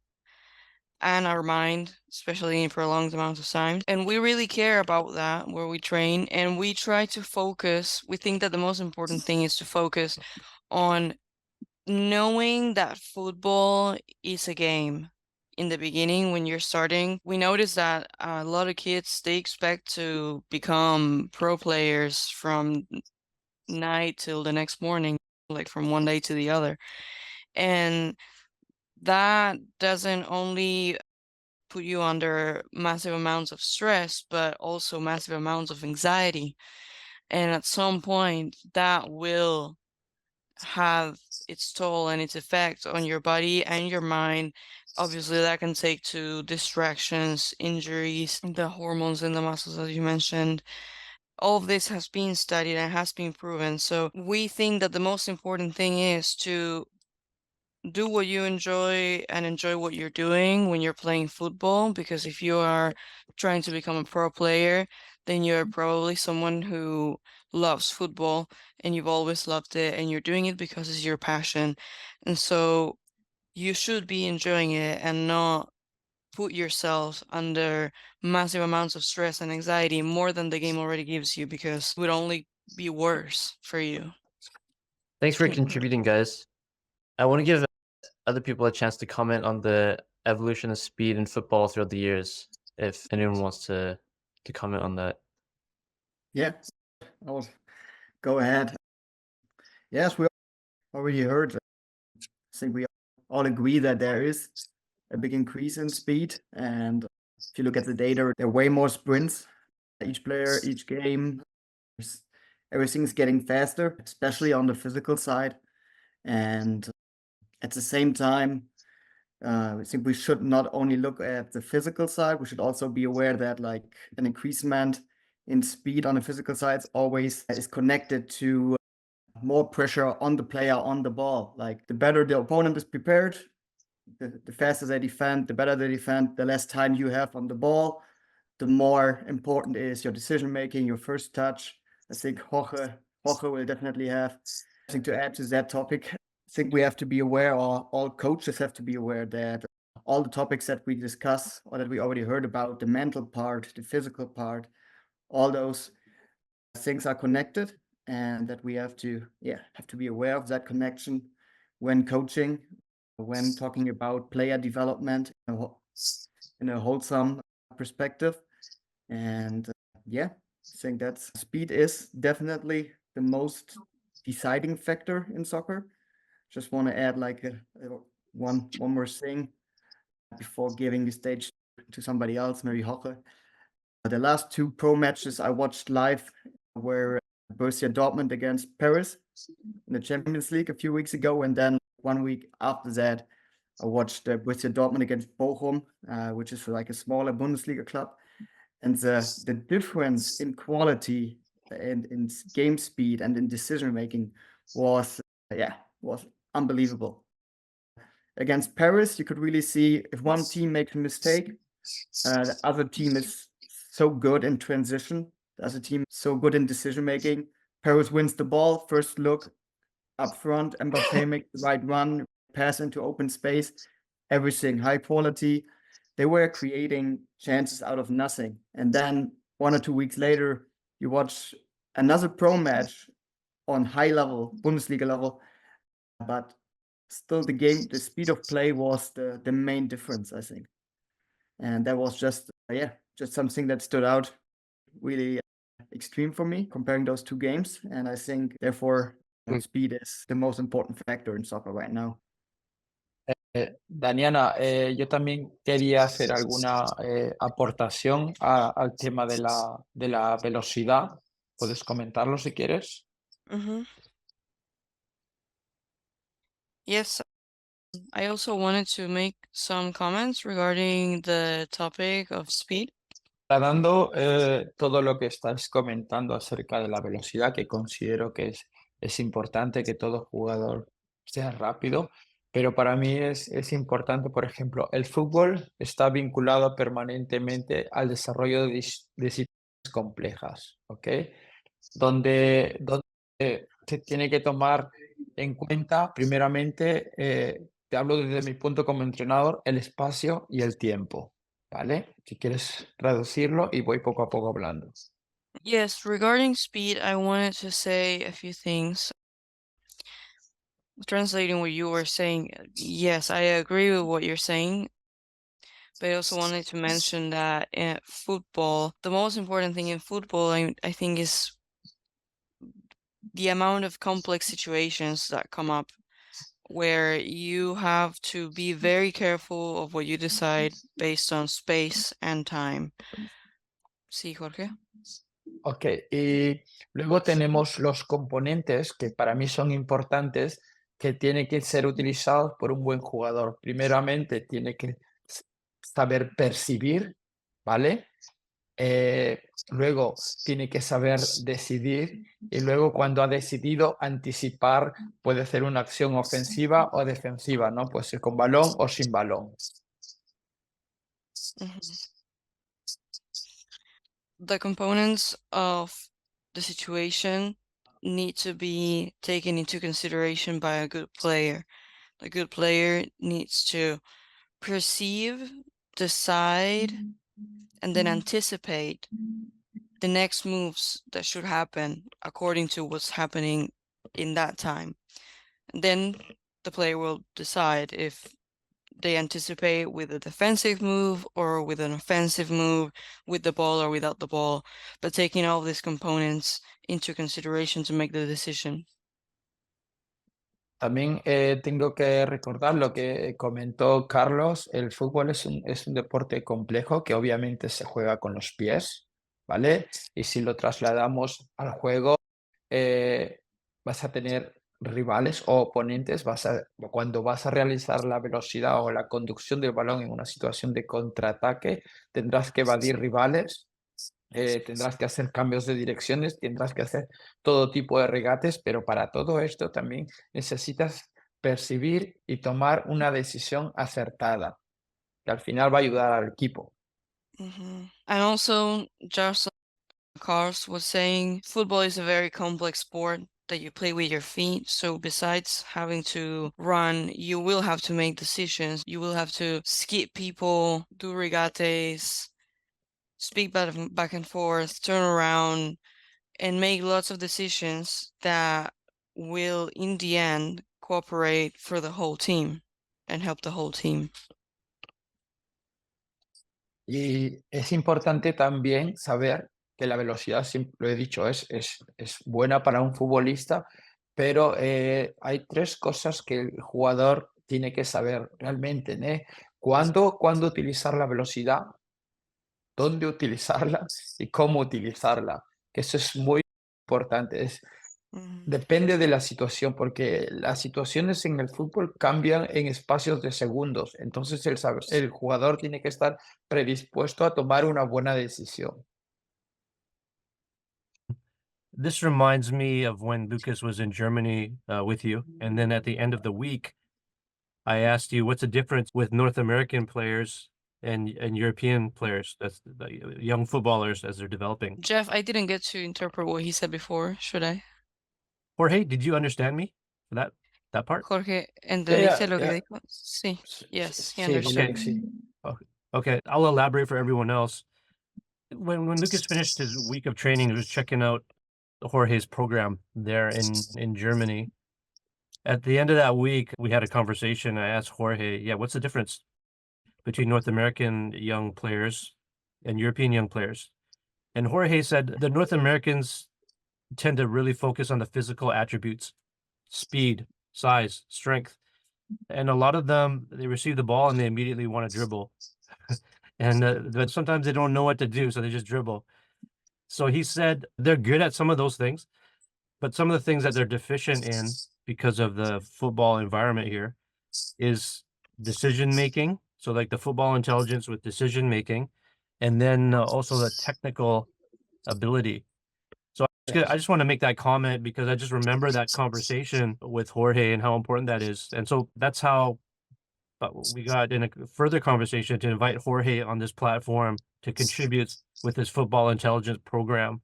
and our mind, especially in prolonged amounts of time. And we really care about that where we train, and we try to focus. We think that the most important thing is to focus on knowing that football is a game. In the beginning, when you're starting, we notice that a lot of kids, they expect to become pro players from night till the next morning, like from one day to the other. And that doesn't only put you under massive amounts of stress, but also massive amounts of anxiety. And at some point, that will have its toll and its effect on your body and your mind. Obviously, that can take to distractions, injuries, the hormones in the muscles, as you mentioned. All of this has been studied and has been proven. So we think that the most important thing is to do what you enjoy and enjoy what you're doing when you're playing football, because if you are trying to become a pro player, then you're probably someone who loves football and you've always loved it and you're doing it because it's your passion. And so you should be enjoying it and not put yourself under massive amounts of stress and anxiety more than the game already gives you, because it would only be worse for you. Thanks for contributing, guys. I want to give other people a chance to comment on the evolution of speed in football throughout the years, if anyone wants to comment on that. Yeah, I'll go ahead. Yes, we already heard. I think we all agree that there is a big increase in speed. And if you look at the data, there are way more sprints. Each player, each game, everything's getting faster, especially on the physical side. And at the same time, I think we should not only look at the physical side, we should also be aware that like an increasement in speed on the physical side always is connected to more pressure on the player on the ball. Like the better the opponent is prepared, the faster they defend, the better they defend, the less time you have on the ball, the more important is your decision making, your first touch. I think Jorge will definitely have something to add to that topic. I think we have to be aware, or all coaches have to be aware, that all the topics that we discuss or that we already heard about, the mental part, the physical part, all those things are connected, and that we have to be aware of that connection when coaching, when talking about player development in a wholesome perspective. And I think that speed is definitely the most deciding factor in soccer. Just want to add like one more thing before giving the stage to somebody else, maybe Jorge. The last two pro matches I watched live were Borussia Dortmund against Paris in the Champions League a few weeks ago, and then 1 week after that, I watched Borussia Dortmund against Bochum, which is like a smaller Bundesliga club. And the difference in quality and in game speed and in decision making was unbelievable. Against Paris, you could really see if one team makes a mistake, the other team is so good in transition. The other team so good in decision making. Paris wins the ball, first look up front, Mbappe makes the right run, pass into open space, everything high quality. They were creating chances out of nothing. And then 1 or 2 weeks later, you watch another pro match on high level, Bundesliga level, but still the speed of play was the main difference, I think. And that was just something that stood out really extreme for me, comparing those two games. And I think, therefore, speed is the most important factor in soccer right now. Daniana, yo también quería hacer alguna aportación al tema de la velocidad. ¿Puedes comentarlo si quieres? Yes, I also wanted to make some comments regarding the topic of speed. Dando todo lo que estás comentando acerca de la velocidad, que considero que es importante que todo jugador sea rápido, pero para mí es importante, por ejemplo, el fútbol está vinculado permanentemente al desarrollo de disciplinas complejas, ¿ok? Donde se tiene que tomar en cuenta, primeramente, te hablo desde mi punto como entrenador, el espacio y el tiempo. ¿Vale? Si quieres traducirlo y voy poco a poco hablando. Yes, regarding speed, I wanted to say a few things. Translating what you were saying, yes, I agree with what you're saying, but I also wanted to mention that in football, the most important thing in football, I think, is the amount of complex situations that come up where you have to be very careful of what you decide based on space and time. Sí, Jorge. Ok, y luego tenemos los componentes que para mí son importantes que tienen que ser utilizados por un buen jugador. Primeramente, tiene que saber percibir, ¿vale? Luego tiene que saber decidir y luego cuando ha decidido anticipar, puede hacer una acción ofensiva o defensiva, ¿no? Puede ser con balón o sin balón. The components of the situation need to be taken into consideration by a good player. A good player needs to perceive, decide, and then anticipate the next moves that should happen according to what's happening in that time. And then the player will decide if they anticipate with a defensive move or with an offensive move, with the ball or without the ball, but taking all of these components into consideration to make the decision. También tengo que recordar lo que comentó Carlos, el fútbol es un deporte complejo que obviamente se juega con los pies, ¿vale? Y si lo trasladamos al juego, vas a tener rivales o oponentes, cuando vas a realizar la velocidad o la conducción del balón en una situación de contraataque, tendrás que evadir rivales. Tendrás que hacer cambios de direcciones, tendrás que hacer todo tipo de regates, pero para todo esto también necesitas percibir y tomar una decisión acertada, que al final va a ayudar al equipo. And also, just like Carlos was saying, football is a very complex sport that you play with your feet. So besides having to run, you will have to make decisions. You will have to skip people, do regates, speak back and forth, turn around, and make lots of decisions that will, in the end, cooperate for the whole team and help the whole team. Y es importante también saber que la velocidad, siempre lo he dicho, es buena para un futbolista, pero hay tres cosas que el jugador tiene que saber realmente, ¿no? ¿Cuándo utilizar la velocidad? dónde utilizarla y cómo utilizarla, que eso es muy importante. Depende de la situación, porque las situaciones en el fútbol cambian en espacios de segundos. Entonces el jugador tiene que estar predispuesto a tomar una buena decisión. This reminds me of when Lucas was in Germany with you, and then at the end of the week, I asked you what's the difference with North American players and European players, that's the young footballers as they're developing. Jeff, I didn't get to interpret what he said before. Should I? Jorge, did you understand me for that part? Jorge, Yeah, ¿entendiste lo que yeah. dijo? Sí. Yes, he Sí, understood. dile que sí. Okay, I'll elaborate for everyone else. When Lucas finished his week of training, he was checking out Jorge's program there in Germany. At the end of that week, we had a conversation. I asked Jorge, yeah, what's the difference between North American young players and European young players? And Jorge said the North Americans tend to really focus on the physical attributes, speed, size, strength. And a lot of them, they receive the ball and they immediately want to dribble. And but sometimes they don't know what to do, so they just dribble. So he said they're good at some of those things, but some of the things that they're deficient in because of the football environment here is decision making. So like the football intelligence with decision making, and then also the technical ability. So I just want to make that comment because I just remember that conversation with Jorge and how important that is. And so that's how we got in a further conversation to invite Jorge on this platform to contribute with his football intelligence program.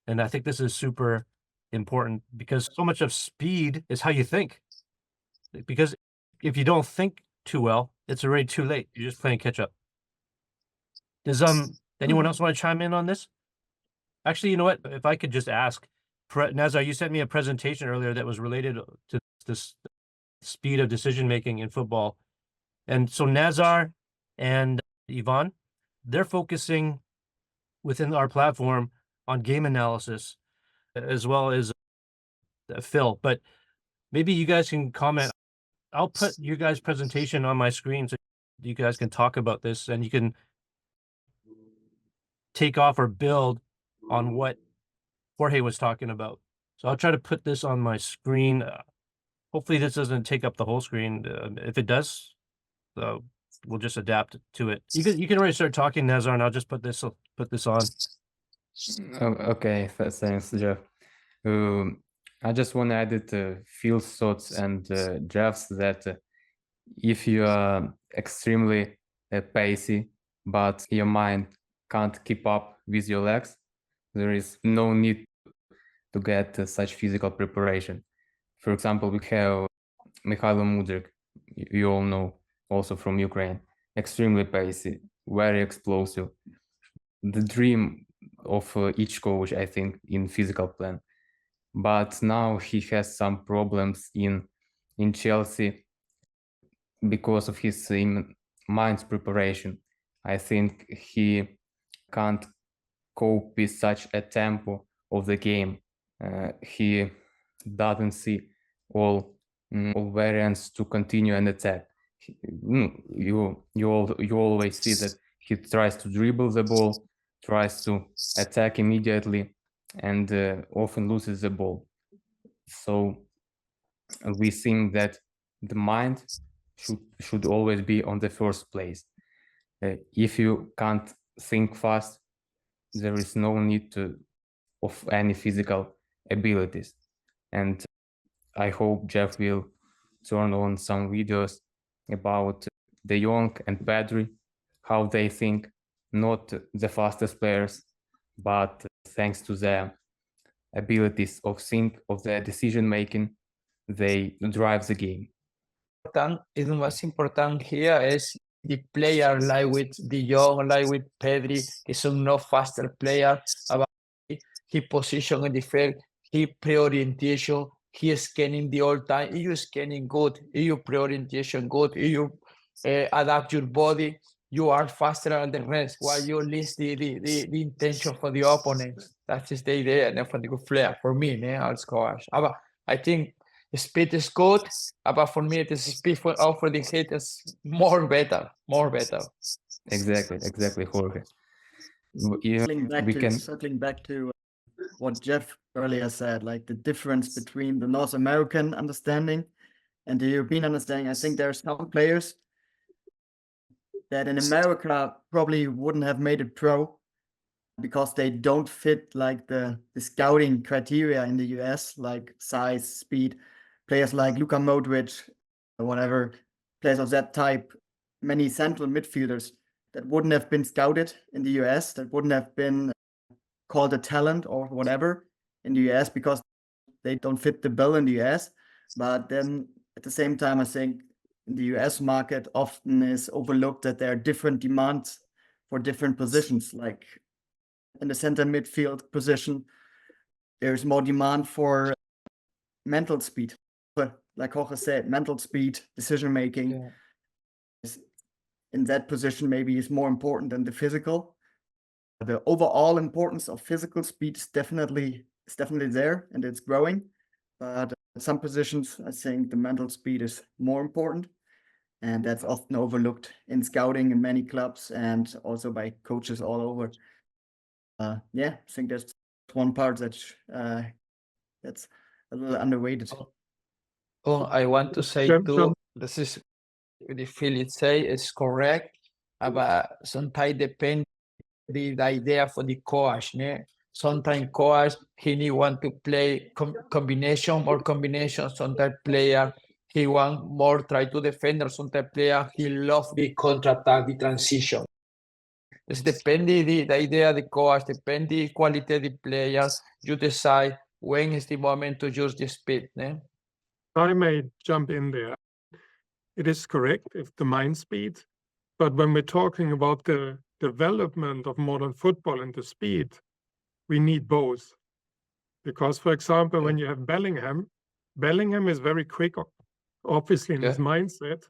And I think this is super important because so much of speed is how you think. Because if you don't think too well, it's already too late. You're just playing catch up. Does anyone else want to chime in on this? Actually, you know what? If I could just ask, Nazar, you sent me a presentation earlier that was related to this speed of decision making in football. And so Nazar and Yvonne, they're focusing within our platform on game analysis as well as Phil. But maybe you guys can comment. I'll put your guys' presentation on my screen so you guys can talk about this and you can take off or build on what Jorge was talking about. So I'll try to put this on my screen. Hopefully this doesn't take up the whole screen. If it does, we'll just adapt to it. You can already start talking, Nazar, and I'll just put this on. Okay, thanks, Jeff. I just want to add Phil's thoughts and Jeff's that if you are extremely pacey, but your mind can't keep up with your legs, there is no need to get such physical preparation. For example, we have Mikhailo Mudryk, you all know, also from Ukraine, extremely pacey, very explosive. The dream of each coach, I think, in physical plan. But now he has some problems in Chelsea because of his mind's preparation. I think he can't cope with such a tempo of the game. He doesn't see all variants to continue an attack. You always see that he tries to dribble the ball, tries to attack immediately, and often loses the ball. So we think that the mind should always be on the first place. If you can't think fast, there is no need of any physical abilities. And I hope Jeff will turn on some videos about De Jong and Pedri, how they think, not the fastest players, but thanks to their abilities of think, of their decision making, they drive the game. The most important here is the player like with De Jong, like with Pedri, is no faster player about his position in the field, his pre-orientation, he is scanning the whole time. If you scanning good, if you pre-orientation good, if you adapt your body, you are faster than the rest while you list the intention for the opponent. That is the idea and for the good player. For me, as coach. But I think speed is good, but for me, the speed for the hit is more better. Exactly, Jorge. Yeah, we can. Circling back to what Jeff earlier said, like the difference between the North American understanding and the European understanding. I think there are some players that in America probably wouldn't have made it pro because they don't fit like the scouting criteria in the US, like size, speed. Players like Luka Modric, or whatever, players of that type, many central midfielders that wouldn't have been scouted in the US, that wouldn't have been called a talent or whatever in the US because they don't fit the bill in the US. But then at the same time, I think in the US market often is overlooked that there are different demands for different positions. Like in the center midfield position, there's more demand for mental speed. But like Jorge said, mental speed, decision making is in that position maybe is more important than the physical. The overall importance of physical speed is definitely there and it's growing. But at some positions, I think the mental speed is more important. And that's often overlooked in scouting in many clubs and also by coaches all over. Yeah, I think that's one part that's a little underrated. Oh, I want to say too, this is the Philip say is correct, but sometimes depend the idea for the coach. Ne? Sometimes coach he want to play combination. Sometimes player he want more try to defend. Or sometimes player he love the counter attack, the transition. It's depending the idea of the coach, depending the quality of the players. You decide when is the moment to use the speed. Ne? I may jump in there. It is correct if the mind speed, but when we're talking about the development of modern football and the speed, we need both. Because, for example, when you have Bellingham is very quick, obviously in his mindset.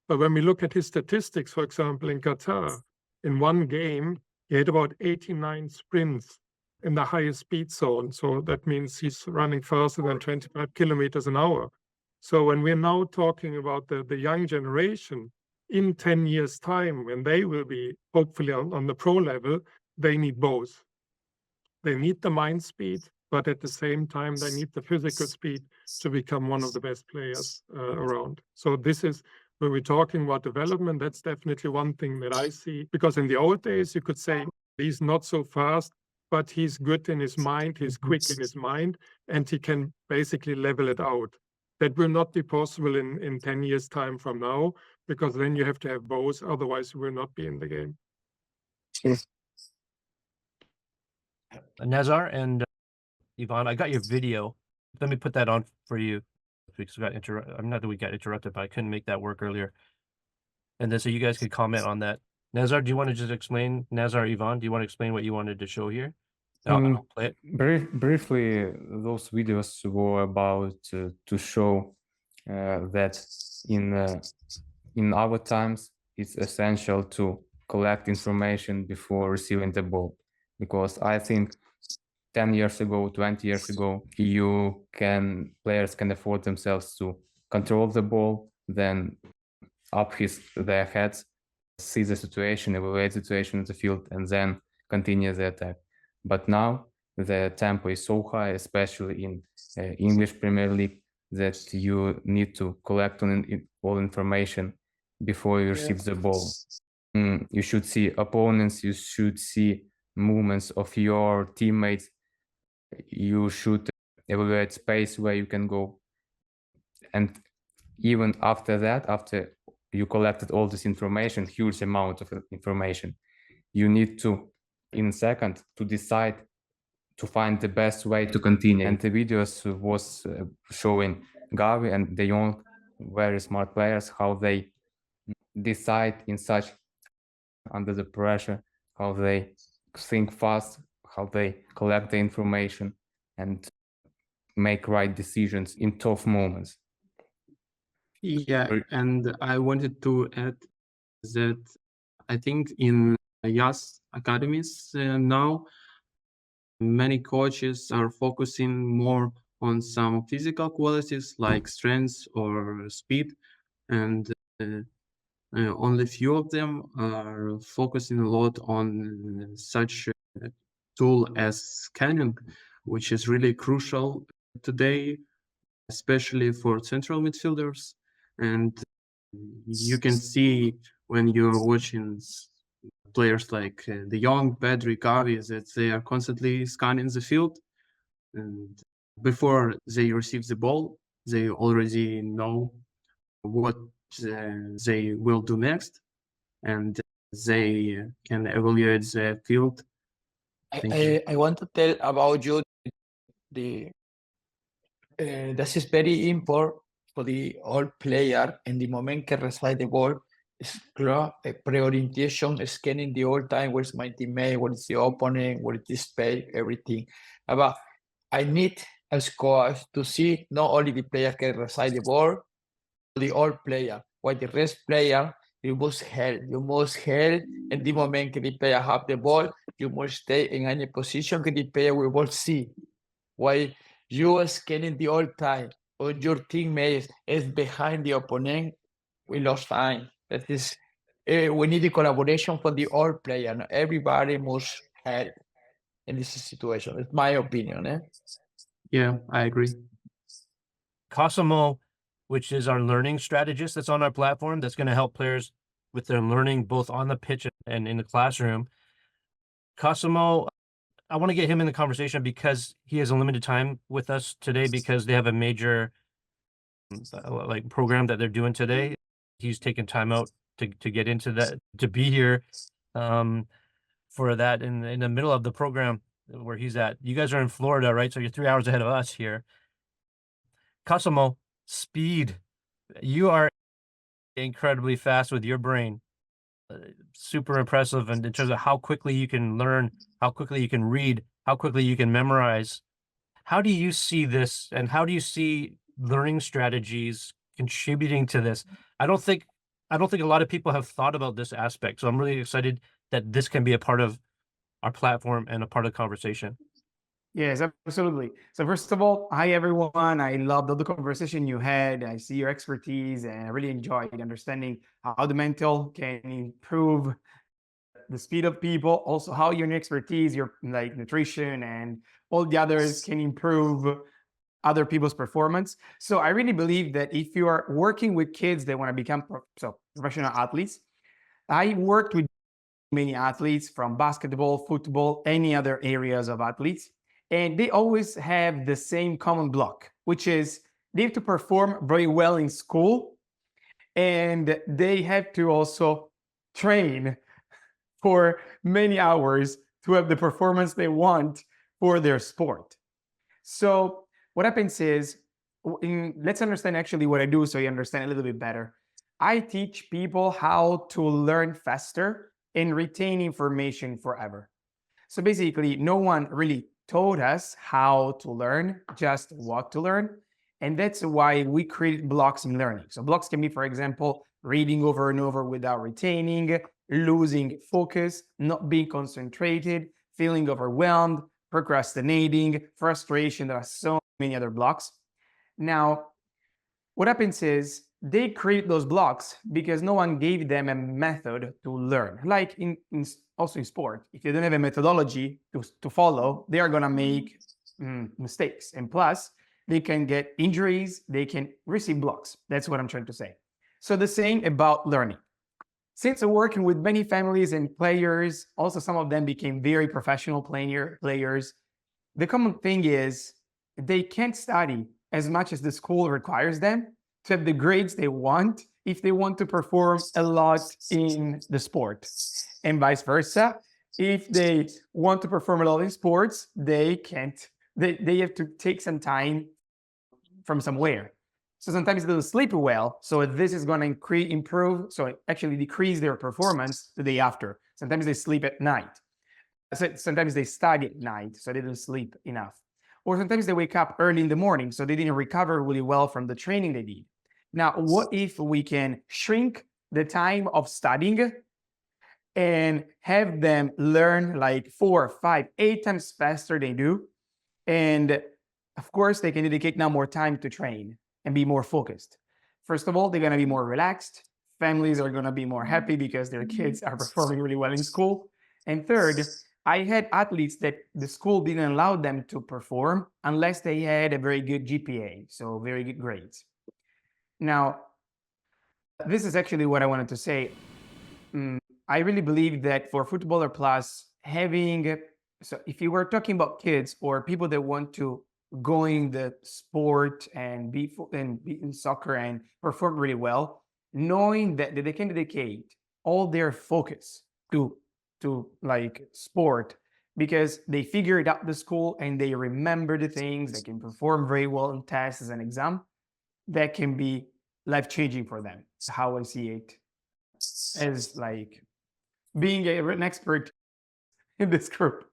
But when we look at his statistics, for example, in Qatar, in one game, he had about 89 sprints in the highest speed zone. So that means he's running faster than 25 kilometers an hour. So when we're now talking about the young generation, in 10 years' time, when they will be hopefully on the pro level, they need both. They need the mind speed, but at the same time, they need the physical speed to become one of the best players around. So this is, when we're talking about development, that's definitely one thing that I see. Because in the old days, you could say he's not so fast, but he's good in his mind, he's quick in his mind, and he can basically level it out. That will not be possible in 10 years' time from now, because then you have to have both, otherwise you will not be in the game. Nazar and Yvonne, I got your video. Let me put that on for you because I'm not that we got interrupted, but I couldn't make that work earlier. And then so you guys could comment on that. Nazar, do you want to just explain? Nazar, Yvonne, do you want to explain what you wanted to show here? I'll play it. Briefly, those videos were about to show that in our times it's essential to collect information before receiving the ball, because I think 10 years ago, 20 years ago, players can afford themselves to control the ball, then up their heads, see the situation, evaluate the situation in the field, and then continue the attack. But now the tempo is so high, especially in English Premier League, that you need to collect all information before you receive the ball. You should see opponents, you should see movements of your teammates, you should evaluate space where you can go. And even after that, after you collected all this information, huge amount of information, you need to, in a second, to decide to find the best way to continue. And the videos was showing Gavi and De Jong, very smart players, how they decide in such under the pressure, how they think fast, how they collect the information and make right decisions in tough moments. Yeah, and I wanted to add that I think in YAS academies now, many coaches are focusing more on some physical qualities like strength or speed, and Only few of them are focusing a lot on such a tool as scanning, which is really crucial today, especially for central midfielders. And you can see when you're watching players like De Jong, Pedri, Gavi, that they are constantly scanning the field. And before they receive the ball, they already know what they will do next, and they can evaluate the field. I want to tell about you the this is very important for the all player in the moment que receive the ball. It's clear pre-orientation, scanning the whole time. Where's my teammate? What is the opponent? What is the space? Everything. But I need as coach to see not only the player can receive the ball, the all player. While the rest player, you must help. You must help in the moment que the player have the ball. You must stay in any position que the player will see. While you are scanning the whole time, or your teammate is behind the opponent, we lost time. That is, we need the collaboration from the all player. Not everybody must help in this situation. It's my opinion. Yeah, I agree. Cosimo, which is our learning strategist that's on our platform, that's going to help players with their learning both on the pitch and in the classroom. Cosimo, I want to get him in the conversation because he has a limited time with us today because they have a major like program that they're doing today. He's taken time out to get into that, to be here for that in the middle of the program where he's at. You guys are in Florida, right? So you're 3 hours ahead of us here. Cosimo, speed. You are incredibly fast with your brain. Super impressive in terms of how quickly you can learn, how quickly you can read, how quickly you can memorize. How do you see this, and how do you see learning strategies contributing to this? I don't think a lot of people have thought about this aspect, so I'm really excited that this can be a part of our platform and a part of the conversation. Yes, absolutely. So first of all, hi everyone. I loved all the conversation you had. I see your expertise and I really enjoyed understanding how the mental can improve the speed of people, also how your expertise, your like nutrition and all the others can improve other people's performance. So I really believe that if you are working with kids that want to become professional athletes, I worked with many athletes from basketball, football, any other areas of athletes. And they always have the same common block, which is they have to perform very well in school and they have to also train for many hours to have the performance they want for their sport. So what happens is, let's understand actually what I do so you understand a little bit better. I teach people how to learn faster and retain information forever. So basically, no one really taught us how to learn, just what to learn. And that's why we created blocks in learning. So blocks can be, for example, reading over and over without retaining, losing focus, not being concentrated, feeling overwhelmed, procrastinating, frustration. There are so many other blocks. Now, what happens is they create those blocks because no one gave them a method to learn. Like also in sport, if you don't have a methodology to follow, they are going to make mistakes. And plus, they can get injuries, they can receive blocks. That's what I'm trying to say. So the same about learning. Since I'm working with many families and players, also some of them became very professional players, the common thing is they can't study as much as the school requires them to have the grades they want if they want to perform a lot in the sport. And vice versa, if they want to perform a lot in sports, they can't. They have to take some time from somewhere. So sometimes they don't sleep well. So this is going to improve. So actually decrease their performance the day after. Sometimes they sleep at night. So sometimes they study at night, so they don't sleep enough. Or sometimes they wake up early in the morning, so they didn't recover really well from the training they did. Now, what if we can shrink the time of studying and have them learn like 4, 5, 8 times faster they do? And of course, they can dedicate now more time to train and be more focused. First of all, they're going to be more relaxed, families are going to be more happy because their kids are performing really well in school. And third, I had athletes that the school didn't allow them to perform unless they had a very good GPA, so very good grades. Now, this is actually what I wanted to say. I really believe that for Footballer Plus, so if you were talking about kids or people that want to go in the sport and be in soccer and perform really well, knowing that they can dedicate all their focus to like sport because they figured out the school and they remember the things, they can perform very well in tests and exam, that can be life-changing for them. How I see it as like being an expert in this group.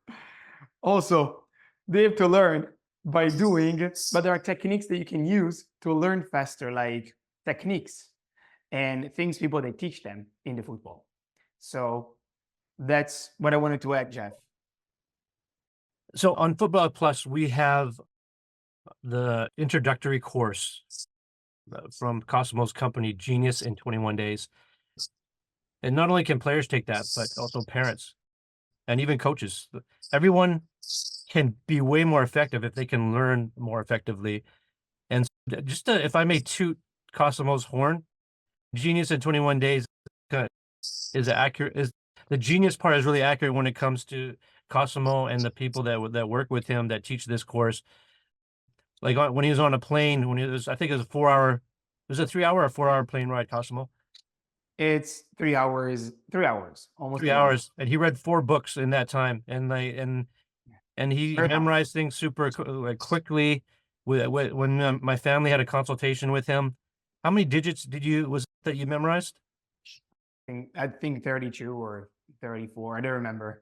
Also, they have to learn by doing, but there are techniques that you can use to learn faster, like techniques and things people they teach them in the football. So that's what I wanted to add, Jeff. So on Football Plus, we have the introductory course from Cosmo's company, Genius in 21 Days. And not only can players take that, but also parents and even coaches. Everyone can be way more effective if they can learn more effectively. And just if I may toot Cosmo's horn, Genius in 21 Days is accurate. The genius part is really accurate when it comes to Cosmo and the people that work with him that teach this course. Like when he was on a plane, I think it was a 4-hour, it was a 3-hour or 4-hour plane ride, Cosmo. It's 3 hours, almost 3 hours, and he read 4 books in that time, and he memorized things super quickly. When my family had a consultation with him, how many digits was that you memorized? I think 32 or 34. I don't remember.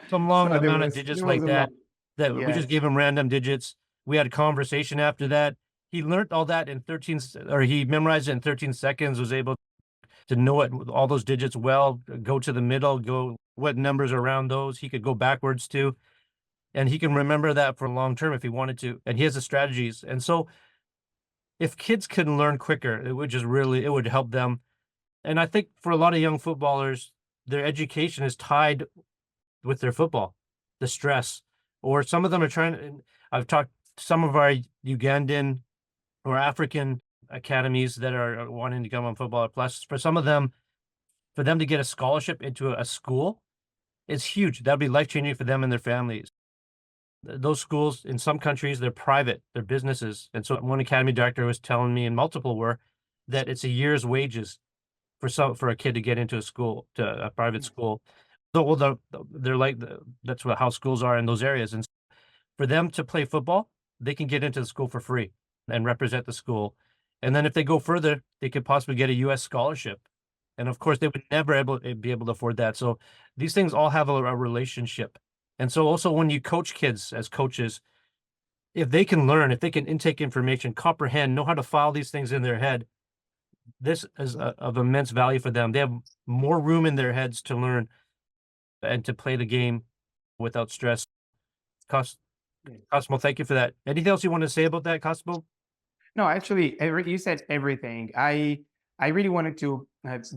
Some long amount of digits like that. We just gave him random digits. We had a conversation after that. He learned all that in he memorized it in 13 seconds. Was able to know it, all those digits well. Go to the middle. Go what numbers are around those. He could go backwards too, and he can remember that for long term if he wanted to. And he has the strategies. And so, if kids can learn quicker, it would help them. And I think for a lot of young footballers, their education is tied with their football, the stress, or some of them are I've talked to some of our Ugandan or African academies that are wanting to come on Football Plus. For some of them, for them to get a scholarship into a school is huge. That'd be life-changing for them and their families. Those schools in some countries, they're private, they're businesses. And so one academy director was telling me, and multiple were, that it's a year's wages for a kid to get into a private school. So they're like that's how schools are in those areas. And for them to play football, they can get into the school for free and represent the school. And then if they go further, they could possibly get a U.S. scholarship. And of course, they would never be able to afford that. So these things all have a relationship. And so also when you coach kids as coaches, if they can learn, if they can intake information, comprehend, know how to file these things in their head, this is of immense value for them. They have more room in their heads to learn and to play the game without stress. Cosmo, thank you for that. Anything else you want to say about that, Cosmo? No, actually, you said everything. I really wanted to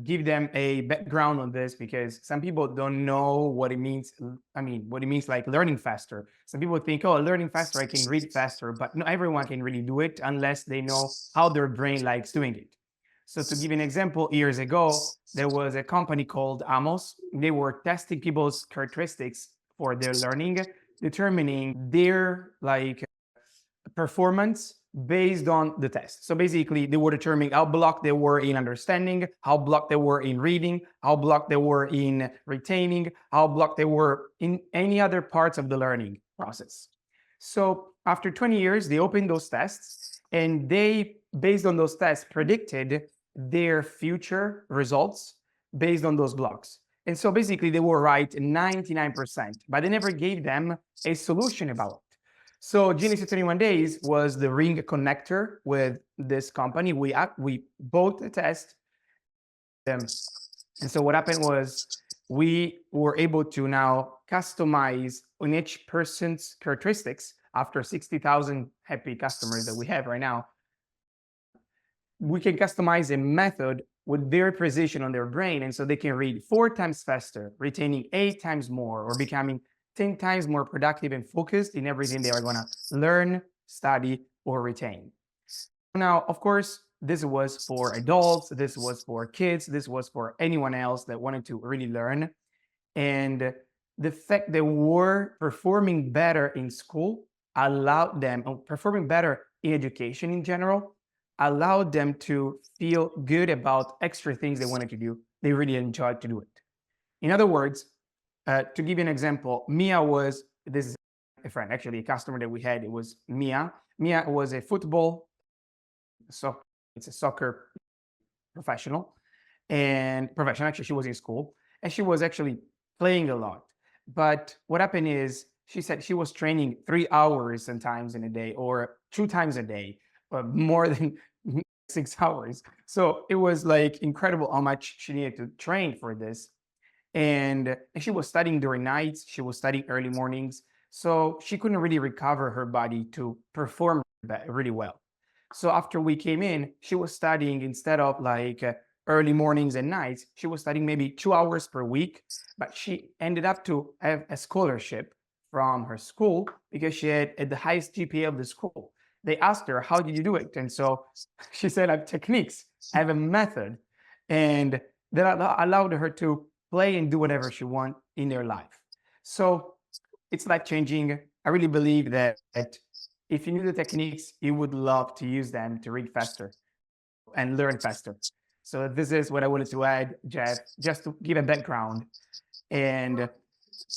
give them a background on this because some people don't know what it means. I mean, what it means like learning faster. Some people think, oh, learning faster, I can read faster, but not everyone can really do it unless they know how their brain likes doing it. So to give an example, years ago, there was a company called Amos. They were testing people's characteristics for their learning, determining their performance based on the test. So basically, they were determining how blocked they were in understanding, how blocked they were in reading, how blocked they were in retaining, how blocked they were in any other parts of the learning process. So after 20 years, they opened those tests and they, based on those tests, predicted their future results based on those blocks. And so basically, they were right 99%, but they never gave them a solution about it. So Genius in 21 Days was the ring connector with this company. We bought the test. And so what happened was we were able to now customize on each person's characteristics after 60,000 happy customers that we have right now. we can customize a method with their precision on their brain. And so they can read 4 times faster, retaining 8 times more, or becoming 10 times more productive and focused in everything they are going to learn, study, or retain. Now, of course, this was for adults, this was for kids, this was for anyone else that wanted to really learn. And the fact they were performing better in school allowed them, or performing better in education in general, allowed them to feel good about extra things they wanted to do. They really enjoyed to do it. In other words, to give you an example, Mia was, this is a friend, actually a customer that we had, it was Mia. Mia was a football, it's a soccer professional, actually she was in school, and she was actually playing a lot. But what happened is, she said she was training 3 hours sometimes in a day, or 2 times a day, more than 6 hours. So it was like incredible how much she needed to train for this. And she was studying during nights, she was studying early mornings, so she couldn't really recover her body to perform really well. So after we came in, she was studying, instead of like early mornings and nights, she was studying maybe 2 hours per week, but she ended up to have a scholarship from her school because she had the highest GPA of the school. They asked her, how did you do it? And so she said, I have techniques, I have a method, and that allowed her to play and do whatever she wants in their life. So it's life changing. I really believe that if you knew the techniques, you would love to use them to read faster and learn faster. So this is what I wanted to add, Jeff, just to give a background. And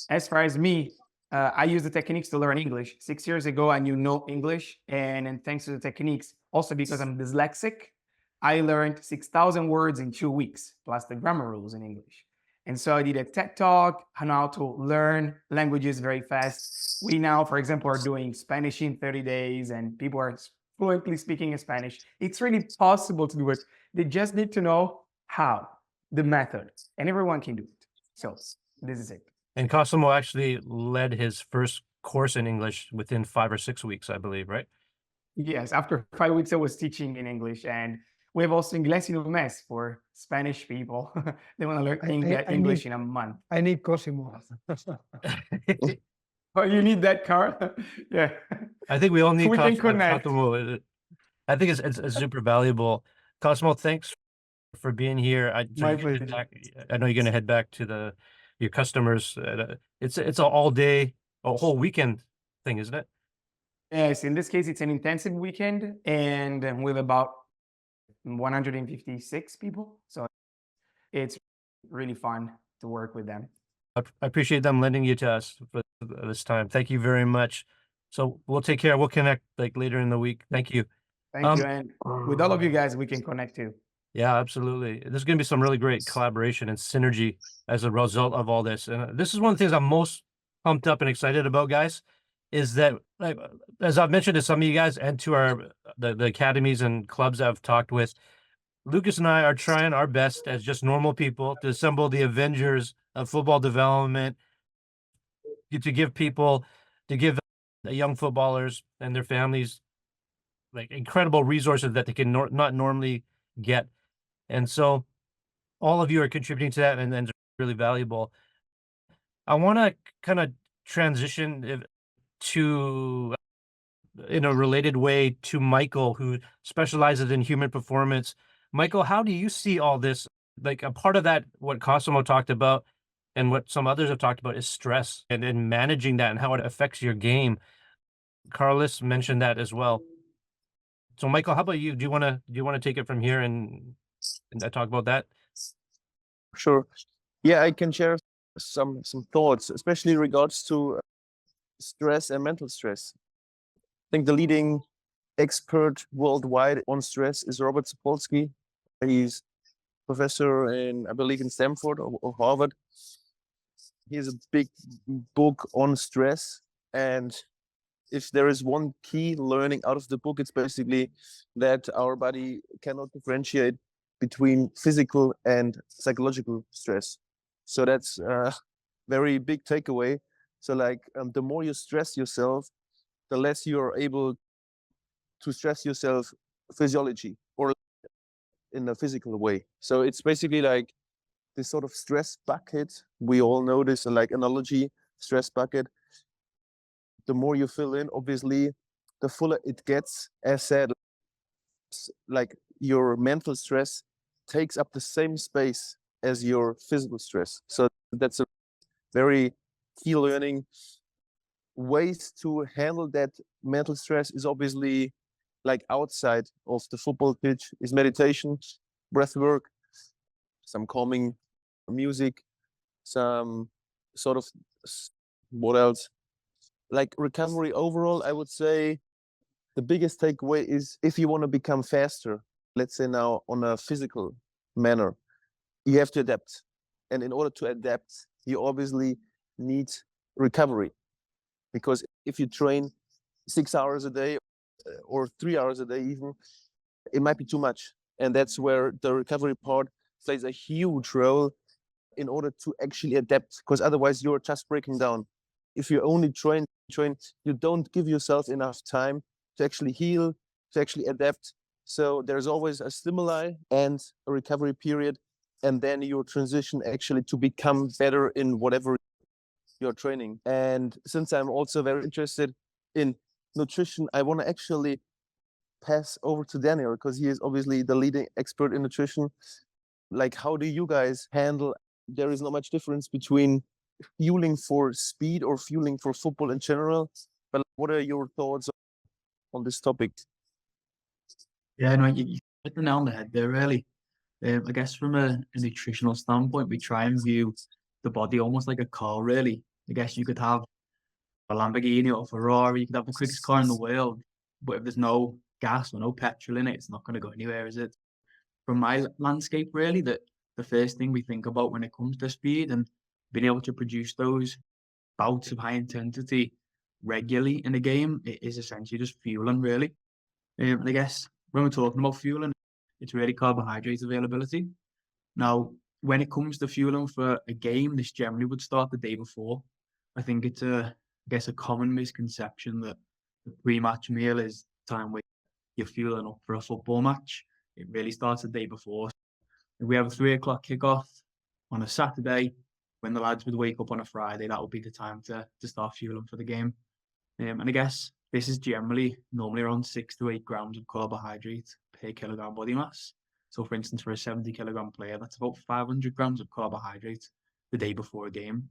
as far as me, I use the techniques to learn English. 6 years ago, I knew no English. And thanks to the techniques, also because I'm dyslexic, I learned 6,000 words in 2 weeks, plus the grammar rules in English. And so I did a TED Talk on how to learn languages very fast. We now, for example, are doing Spanish in 30 days, and people are fluently speaking in Spanish. It's really possible to do it. They just need to know how, the method, and everyone can do it. So this is it. And Cosimo actually led his first course in English within 5 or 6 weeks, I believe, right? Yes, after 5 weeks, I was teaching in English, and we have also Inglés en un mes for Spanish people. They want to learn English in a month. I need Cosimo. Oh, you need that card? Yeah. I think we all need We can connect. Cosimo. I think it's super valuable. Cosimo, thanks for being here. My pleasure. I know you're going to head back to your customers. It's an all day, a whole weekend thing, isn't it? Yes, in this case, it's an intensive weekend, and with about 156 people. So it's really fun to work with them. I appreciate them lending you to us for this time. Thank you very much. So we'll take care. We'll connect like later in the week. Thank you. Thank you. And with all of you guys, we can connect too. Yeah, absolutely. There's going to be some really great collaboration and synergy as a result of all this. And this is one of the things I'm most pumped up and excited about, guys, is that, like, as I've mentioned to some of you guys and to the academies and clubs I've talked with, Lucas and I are trying our best as just normal people to assemble the Avengers of football development, to give the young footballers and their families like incredible resources that they can not normally get. And so all of you are contributing to that, and it's really valuable. I want to kind of transition to, in a related way, to Michael, who specializes in human performance. Michael, how do you see all this? Like, a part of that, what Cosimo talked about and what some others have talked about, is stress and managing that and how it affects your game. Carlos mentioned that as well. So Michael, how about you? Do you want to take it from here and talk about that? Sure. Yeah, I can share some thoughts, especially in regards to stress and mental stress. I think the leading expert worldwide on stress is Robert Sapolsky. He's professor in, I believe, in Stanford or Harvard. He has a big book on stress, and if there is one key learning out of the book, it's basically that our body cannot differentiate between physical and psychological stress. So that's a very big takeaway. So like the more you stress yourself, the less you are able to stress yourself physiology, or in a physical way. So it's basically like this sort of stress bucket. We all know this like analogy, stress bucket. The more you fill in, obviously, the fuller it gets. As said, like your mental stress takes up the same space as your physical stress. So that's a very key learning. Ways to handle that mental stress is obviously like outside of the football pitch is meditation, breath work, some calming music, some sort of what else? Like recovery overall, I would say the biggest takeaway is if you want to become faster, let's say now on a physical manner, you have to adapt. And in order to adapt, you obviously need recovery. Because if you train 6 hours a day or 3 hours a day even, it might be too much. And that's where the recovery part plays a huge role in order to actually adapt, because otherwise you're just breaking down. If you only train, you don't give yourself enough time to actually heal, to actually adapt. So there's always a stimuli and a recovery period, and then you transition actually to become better in whatever you're training. And since I'm also very interested in nutrition, I want to actually pass over to Daniel, because he is obviously the leading expert in nutrition. Like, how do you guys handle? There is not much difference between fueling for speed or fueling for football in general. But what are your thoughts on this topic? Yeah, no, you hit the nail on the head there, really. I guess from a nutritional standpoint, we try and view the body almost like a car, really. I guess you could have a Lamborghini or a Ferrari, you could have the quickest car in the world, but if there's no gas or no petrol in it, it's not going to go anywhere, is it? From my landscape, really, that the first thing we think about when it comes to speed and being able to produce those bouts of high intensity regularly in a game, it is essentially just fueling, really. And I guess when we're talking about fueling, it's really carbohydrate availability. Now, when it comes to fueling for a game, this generally would start the day before. I think it's I guess a common misconception that the pre-match meal is time where you're fueling up for a football match. It really starts the day before. If we have a 3 o'clock kickoff on a Saturday, when the lads would wake up on a Friday, that would be the time to start fueling for the game. And I guess this is normally around 6 to 8 grams of carbohydrate per kilogram body mass. So, for instance, for a 70-kilogram player, that's about 500 grams of carbohydrate the day before a game,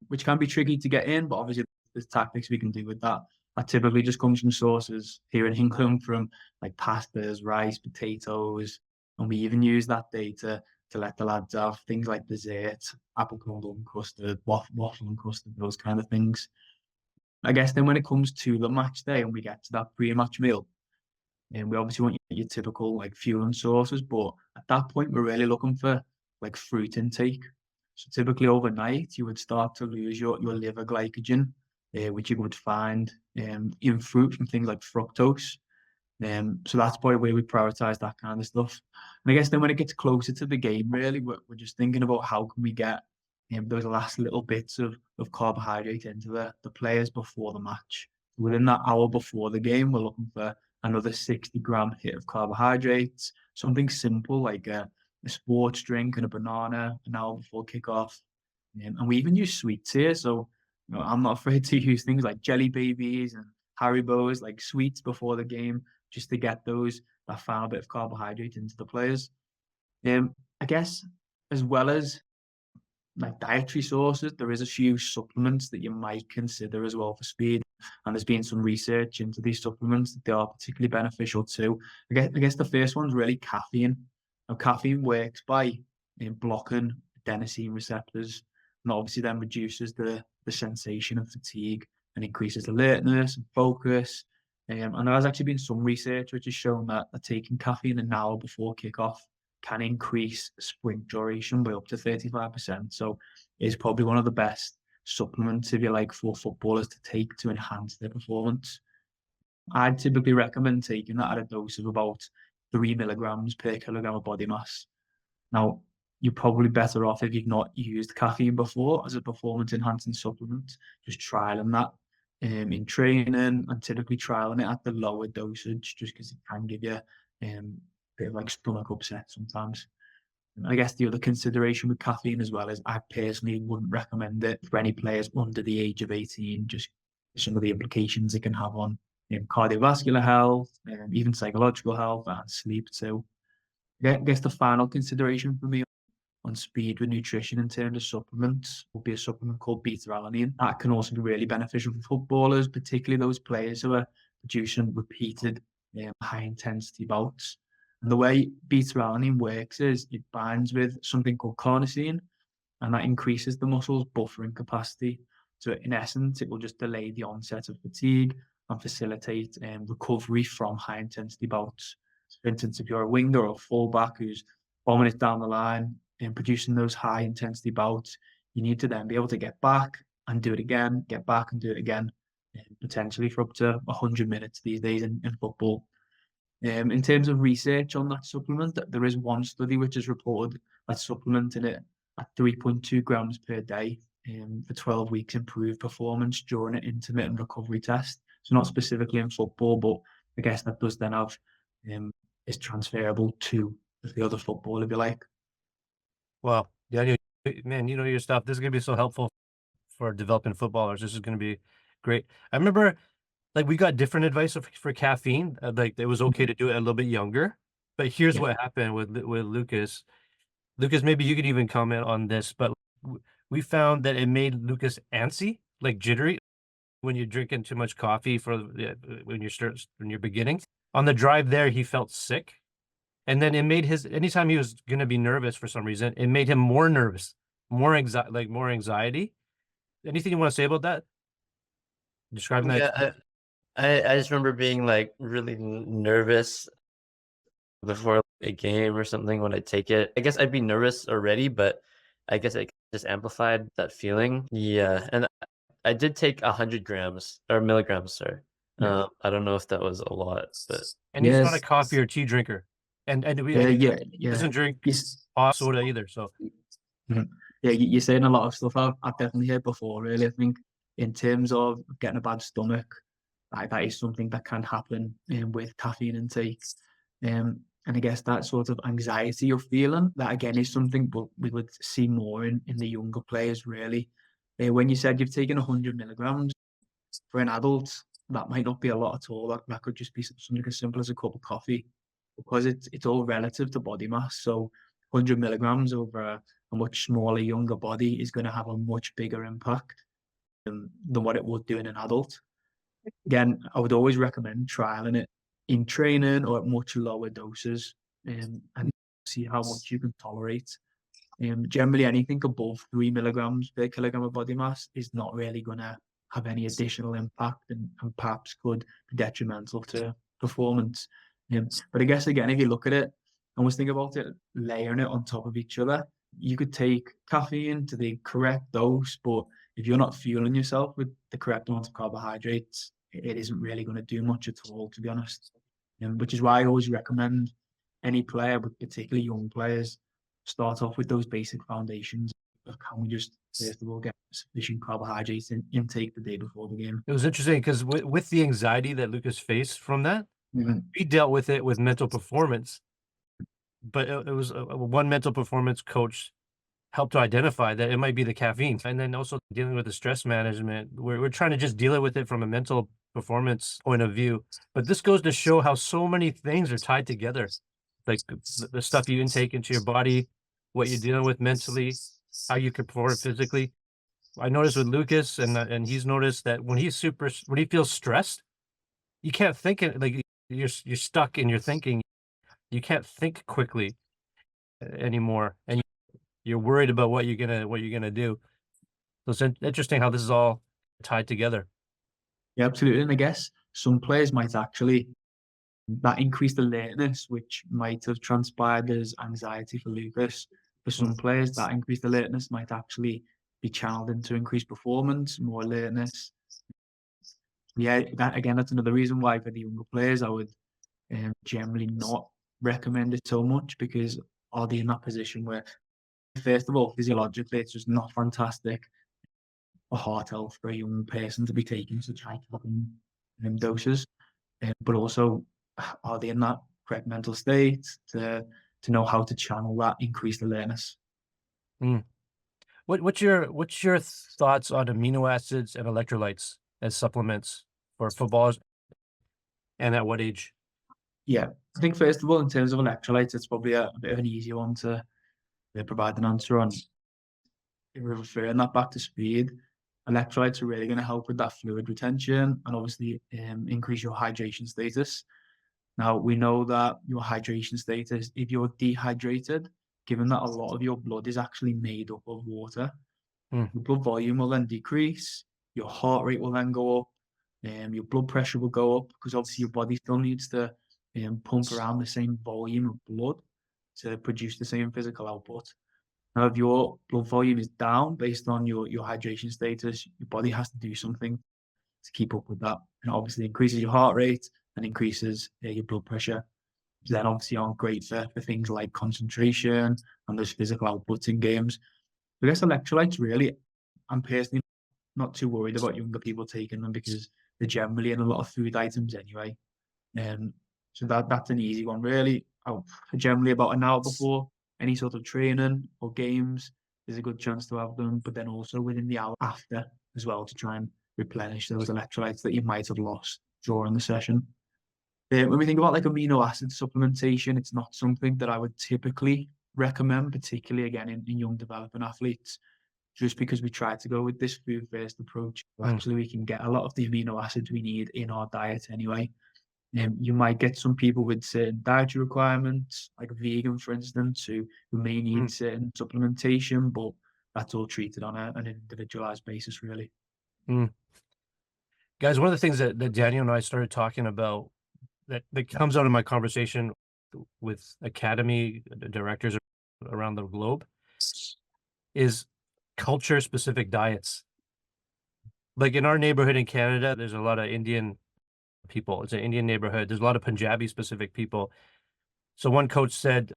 which can be tricky to get in, but obviously there's tactics we can do with that. That typically just comes from sources here in England from like pastas, rice, potatoes, and we even use that day to let the lads have things like dessert, apple crumble and custard, waffle and custard, those kind of things. I guess then when it comes to the match day and we get to that pre-match meal, and we obviously want your typical like fueling sources, but at that point we're really looking for like fruit intake. So typically overnight you would start to lose your liver glycogen, which you would find in fruit from things like fructose. So that's probably where we prioritize that kind of stuff. And I guess then when it gets closer to the game, really, we're just thinking about how can we get those last little bits of carbohydrate into the players before the match. Within that hour before the game, we're looking for another 60-gram hit of carbohydrates, something simple like a sports drink and a banana an hour before kickoff. And we even use sweets here. So I'm not afraid to use things like jelly babies and Haribos, like sweets before the game, just to get that final bit of carbohydrate into the players. I guess as well as like dietary sources, there is a few supplements that you might consider as well for speed. And there's been some research into these supplements that they are particularly beneficial too. I guess the first one's really caffeine. Now, caffeine works by blocking adenosine receptors, and obviously then reduces the sensation of fatigue and increases alertness and focus. And there has actually been some research which has shown that taking caffeine an hour before kickoff can increase sprint duration by up to 35%. So it's probably one of the best supplements, if you like, for footballers to take to enhance their performance. I'd typically recommend taking that at a dose of about 3 milligrams per kilogram of body mass. Now, you're probably better off if you've not used caffeine before as a performance enhancing supplement, just trialing that in training and typically trialing it at the lower dosage, just because it can give you bit of like stomach upset sometimes. And I guess the other consideration with caffeine as well is I personally wouldn't recommend it for any players under the age of 18, just some of the implications it can have on cardiovascular health, and even psychological health and sleep too. I guess the final consideration for me on speed with nutrition in terms of supplements would be a supplement called beta-alanine. That can also be really beneficial for footballers, particularly those players who are producing repeated high intensity bouts. And the way beta-alanine works is it binds with something called carnosine, and that increases the muscle's buffering capacity. So in essence, it will just delay the onset of fatigue and facilitate recovery from high intensity bouts. For instance, if you're a winger or a fullback who's bombing it down the line and producing those high intensity bouts, you need to then be able to get back and do it again, get back and do it again, potentially for up to 100 minutes these days in football. In terms of research on that supplement, there is one study which has reported that supplementing it at 3.2 grams per day for 12 weeks improved performance during an intermittent recovery test. So not specifically in football, but I guess that does then have is transferable to the other football, if you like. Well, Daniel, man, you know your stuff. This is gonna be so helpful for developing footballers. This is gonna be great. I remember, like, we got different advice for caffeine. Like, it was okay to do it a little bit younger. But here's what happened with Lucas. Lucas, maybe you could even comment on this, but we found that it made Lucas antsy, like jittery, when you're drinking too much coffee when you're beginning. On the drive there, he felt sick. And then it made anytime he was going to be nervous for some reason, it made him more nervous, more anxiety. Anything you want to say about that? Describing that. Yeah, I just remember being like really nervous before a game or something when I take it. I guess I'd be nervous already, but I guess it just amplified that feeling. Yeah, and I did take 100 grams or milligrams, sorry. I don't know if that was a lot, but And he's not a coffee or tea drinker, and he doesn't drink hot soda either. So yeah, you're saying a lot of stuff I've definitely heard before. Really, I think in terms of getting a bad stomach, that is something that can happen with caffeine intake. And I guess that sort of anxiety you're feeling, that again is something we would see more in the younger players, really. When you said you've taken 100 milligrams for an adult, that might not be a lot at all. That could just be something as simple as a cup of coffee, because it's all relative to body mass. So 100 milligrams over a much smaller, younger body is going to have a much bigger impact than what it would do in an adult. Again, I would always recommend trialing it in training or at much lower doses, and see how much you can tolerate. Generally, anything above 3 milligrams per kilogram of body mass is not really going to have any additional impact, and perhaps could be detrimental to performance. But I guess, again, if you look at it, almost think about it, layering it on top of each other. You could take caffeine to the correct dose, but if you're not fueling yourself with the correct amount of carbohydrates, it isn't really going to do much at all, to be honest. Which is why I always recommend any player, but particularly young players, start off with those basic foundations of can we just, first of all, get sufficient carbohydrates intake the day before the game. it was interesting because with the anxiety that Lucas faced from that, we dealt with it with mental performance. But it was one mental performance coach helped to identify that it might be the caffeine, and then also dealing with the stress management. We're trying to just deal with it from a mental performance point of view. But this goes to show how so many things are tied together, like the stuff you intake into your body, what you're dealing with mentally, how you can perform physically. I noticed with Lucas, and he's noticed that when he feels stressed, you can't think it, like you're stuck in your thinking. You can't think quickly anymore, and you're worried about what you're gonna do. So it's interesting how this is all tied together. Yeah, absolutely. And I guess some players might actually that increased alertness, which might have transpired as anxiety for Lucas. For some players, that increased alertness might actually be channeled into increased performance, more alertness. Yeah, that's another reason why for the younger players, I would generally not recommend it so much, because are they in that position where, first of all, physiologically, it's just not fantastic for heart health for a young person to be taking such high caffeine doses. But also, are they in that correct mental state, to know how to channel that, increase the awareness. What's your thoughts on amino acids and electrolytes as supplements for footballers, and at what age? Yeah, I think first of all, in terms of electrolytes, it's probably a bit of an easier one to provide an answer on. If we're referring that back to speed, electrolytes are really going to help with that fluid retention and obviously increase your hydration status. Now, we know that your hydration status, if you're dehydrated, given that a lot of your blood is actually made up of water, your blood volume will then decrease, your heart rate will then go up, your blood pressure will go up, because obviously your body still needs to pump around the same volume of blood to produce the same physical output. Now, if your blood volume is down based on your hydration status, your body has to do something to keep up with that. And obviously increases your heart rate and increases your blood pressure. Then obviously aren't great for things like concentration and those physical outputs in games. I guess electrolytes, really, I'm personally not too worried about younger people taking them because they're generally in a lot of food items anyway. So that's an easy one, really. Generally about an hour before any sort of training or games, there's a good chance to have them, but then also within the hour after as well, to try and replenish those electrolytes that you might have lost during the session. When we think about like amino acid supplementation, it's not something that I would typically recommend, particularly again in young developing athletes, just because we try to go with this food first approach. Actually, we can get a lot of the amino acids we need in our diet anyway. You might get some people with certain dietary requirements, like a vegan, for instance, who may need certain supplementation, but that's all treated on an individualized basis, really. Guys, one of the things that Daniel and I started talking about that comes out of my conversation with academy directors around the globe is culture-specific diets. Like in our neighborhood in Canada, there's a lot of Indian people. It's an Indian neighborhood. There's a lot of Punjabi-specific people. So one coach said,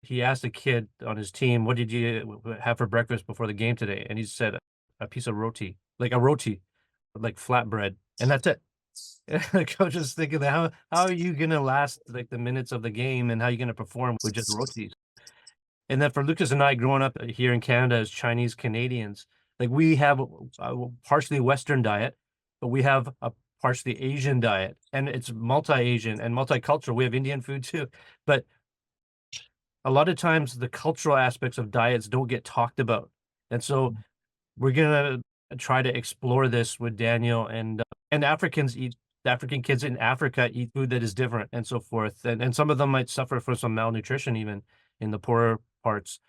he asked a kid on his team, what did you have for breakfast before the game today? And he said, a piece of roti, like flatbread. And that's it. The coach is thinking, how are you going to last like the minutes of the game, and how are you going to perform with just rotis? And then for Lucas and I, growing up here in Canada as Chinese Canadians, like we have a partially Western diet, but we have a partially Asian diet, and it's multi-Asian and multicultural. We have Indian food too, but a lot of times the cultural aspects of diets don't get talked about. And so we're going to try to explore this with Daniel, and African kids in Africa eat food that is different and so forth. And some of them might suffer from some malnutrition even in the poorer parts.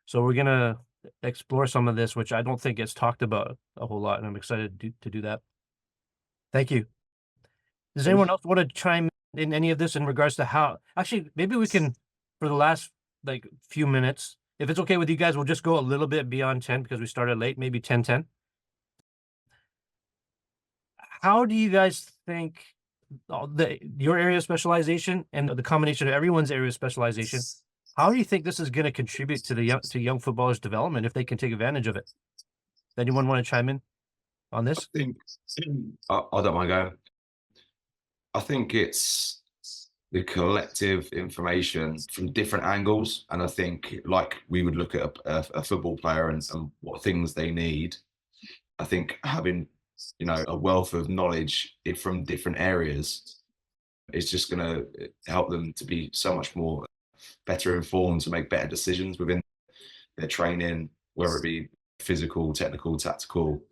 So we're going to explore some of this, which I don't think gets talked about a whole lot. And I'm excited to do that. Thank you. Does anyone else want to chime in any of this in regards to how, actually, maybe we can, for the last like few minutes, if it's okay with you guys, we'll just go a little bit beyond 10 because we started late, maybe 10:10. How do you guys think your area of specialization and the combination of everyone's area of specialization, how do you think this is going to contribute to the young footballers' development if they can take advantage of it? Does anyone want to chime in on this? I don't mind going. I think it's the collective information from different angles, and I think like we would look at a football player and what things they need. I think having a wealth of knowledge from different areas is just going to help them to be so much more better informed, to make better decisions within their training, whether it be physical, technical, tactical,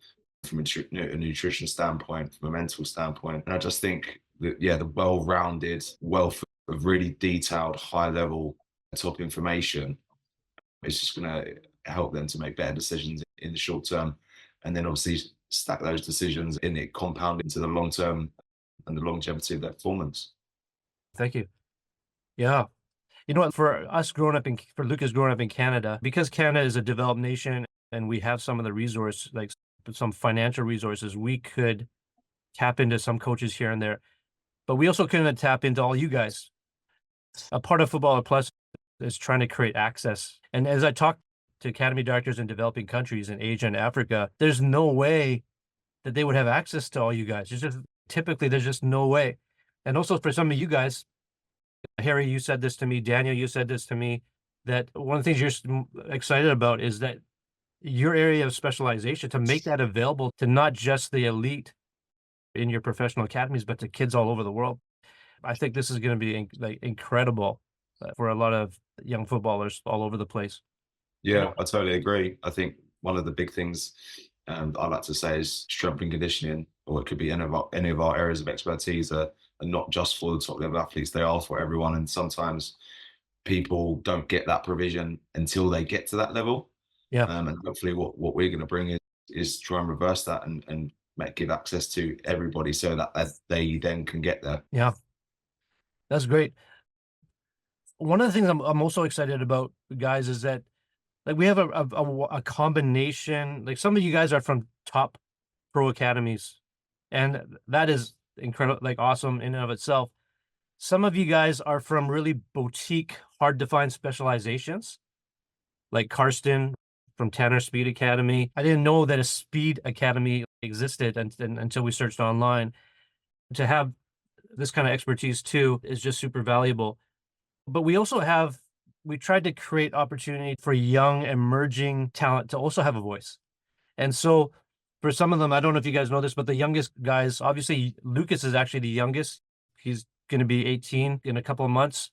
from a nutrition standpoint, from a mental standpoint. And I just think that, the well-rounded wealth of really detailed, high-level top information is just going to help them to make better decisions in the short term, and then obviously stack those decisions in it, compound into the long term and the longevity of their performance. Thank you. Yeah. You know what, for Lucas growing up in Canada, because Canada is a developed nation and we have some of the resources, like some financial resources, we could tap into some coaches here and there, but we also couldn't tap into all you guys. A part of Footballer Plus is trying to create access. And as I talk to academy directors in developing countries in Asia and Africa, there's no way that they would have access to all you guys. Typically, there's just no way. And also for some of you guys, Harry, you said this to me. Daniel, you said this to me, that one of the things you're excited about is that your area of specialization, to make that available to not just the elite in your professional academies, but to kids all over the world. I think this is going to be like incredible for a lot of young footballers all over the place. Yeah, I totally agree. I think one of the big things I like to say is strength and conditioning, or it could be any of our areas of expertise are not just for the top level athletes, they are for everyone. And sometimes people don't get that provision until they get to that level. Yeah. And hopefully what we're going to bring is try and reverse that and give access to everybody so that they then can get there. Yeah. That's great. One of the things I'm also excited about, guys, is that like we have a combination. Like some of you guys are from top pro academies, and that is incredible, like awesome in and of itself. Some of you guys are from really boutique, hard to find specializations, like Karsten from Tanner Speed Academy. I didn't know that a speed academy existed until we searched online. To have this kind of expertise too is just super valuable. But we also we tried to create opportunity for young emerging talent to also have a voice. And so for some of them, I don't know if you guys know this, but the youngest guys, obviously Lucas is actually the youngest. He's going to be 18 in a couple of months.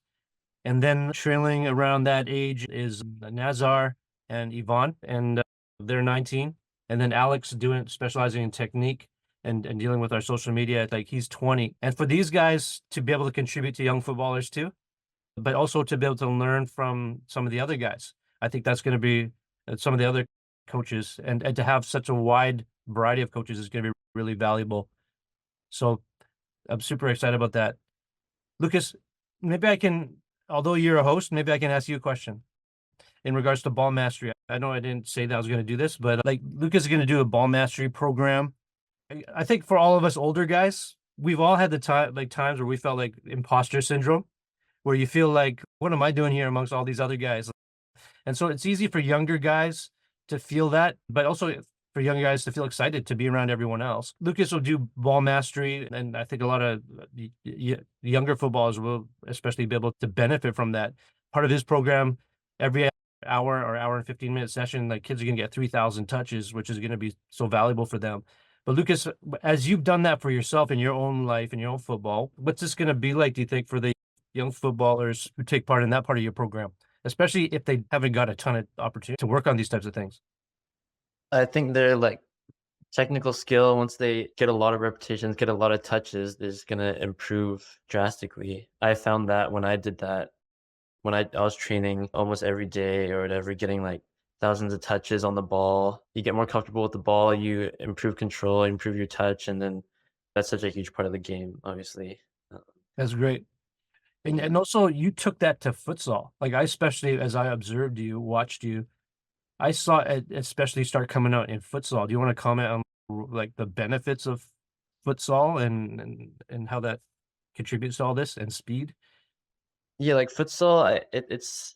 And then trailing around that age is Nazar and Yvonne, and they're 19. And then Alex specializing in technique and dealing with our social media, like he's 20. And for these guys to be able to contribute to young footballers too, but also to be able to learn from some of the other guys. I think that's going to be some of the other coaches, and to have such a wide variety of coaches is going to be really valuable. So I'm super excited about that. Lucas, maybe I can, although you're a host, maybe I can ask you a question in regards to ball mastery. I know I didn't say that I was going to do this, but like Lucas is going to do a ball mastery program. I think for all of us older guys, we've all had the times where we felt like imposter syndrome, where you feel like, what am I doing here amongst all these other guys? And so it's easy for younger guys to feel that, but also for younger guys to feel excited to be around everyone else. Lucas will do ball mastery, and I think a lot of younger footballers will especially be able to benefit from that. Part of his program, every hour or hour and 15-minute session, like kids are going to get 3,000 touches, which is going to be so valuable for them. But Lucas, as you've done that for yourself in your own life, in your own football, what's this going to be like, do you think, for the young footballers who take part in that part of your program, especially if they haven't got a ton of opportunity to work on these types of things? I think they're like technical skill, once they get a lot of repetitions, get a lot of touches, is going to improve drastically. I found that when I did that, when I was training almost every day or whatever, getting like thousands of touches on the ball, you get more comfortable with the ball, you improve control, improve your touch, and then that's such a huge part of the game, obviously. That's great. And also you took that to futsal. Like I, especially as I observed you, watched you, I saw it especially start coming out in futsal. Do you want to comment on like the benefits of futsal and how that contributes to all this, and speed? Yeah, like futsal, it's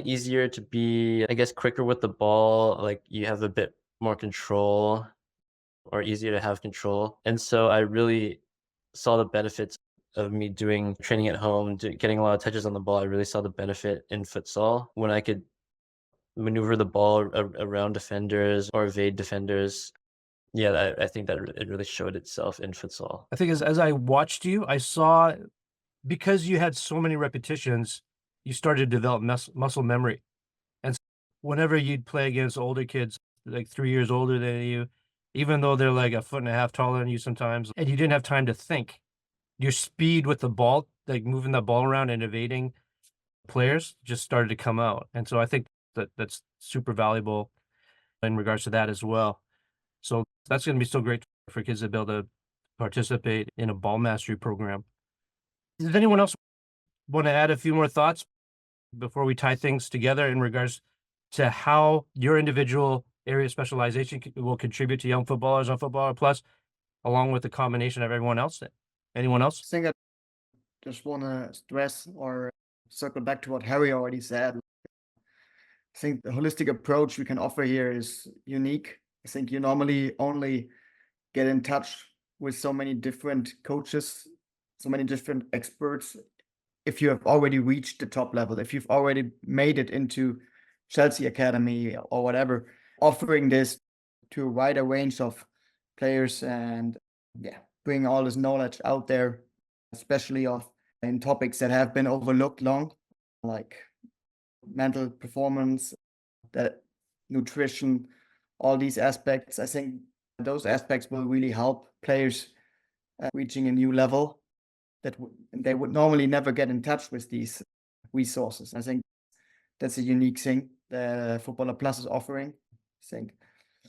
easier to be, I guess, quicker with the ball. Like you have a bit more control, or easier to have control. And so I really saw the benefits of me doing training at home, getting a lot of touches on the ball. I really saw the benefit in futsal when I could maneuver the ball around defenders or evade defenders. Yeah, I think that it really showed itself in futsal. I think as I watched you, I saw, because you had so many repetitions, you started to develop muscle memory. And whenever you'd play against older kids, like 3 years older than you, even though they're like a foot and a half taller than you sometimes, and you didn't have time to think, your speed with the ball, like moving the ball around and evading players, just started to come out. And so I think that's super valuable in regards to that as well. So that's going to be so great for kids to be able to participate in a ball mastery program. Does anyone else want to add a few more thoughts before we tie things together in regards to how your individual area of specialization will contribute to young footballers on Footballer Plus, along with the combination of everyone else? Anyone else? I think I just want to stress or circle back to what Harry already said. I think the holistic approach we can offer here is unique. I think you normally only get in touch with so many different coaches, so many different experts if you have already reached the top level, if you've already made it into Chelsea Academy or whatever, offering this to a wider range of players and bring all this knowledge out there, especially in topics that have been overlooked long, like mental performance, that nutrition, all these aspects. I think those aspects will really help players reaching a new level that they would normally never get in touch with these resources. I think that's a unique thing that Footballer Plus is offering. I think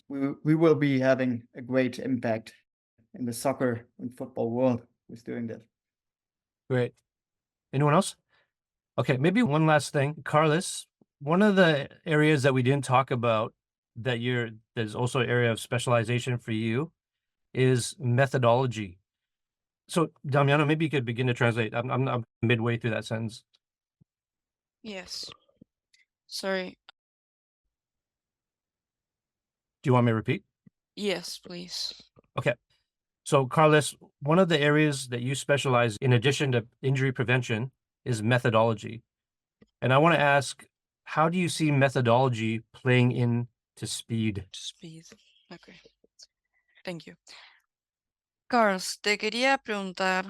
we will be having a great impact in the soccer and football world with doing that. Great. Anyone else? Okay, maybe one last thing. Carlos, one of the areas that we didn't talk about there's also an area of specialization for you is methodology. So Damiano, maybe you could begin to translate. I'm midway through that sentence. Yes. Sorry. Do you want me to repeat? Yes, please. Okay. So Carlos, one of the areas that you specialize in addition to injury prevention is methodology. And I want to ask, how do you see methodology playing into speed? Speed. Okay. Thank you. Carlos, te quería preguntar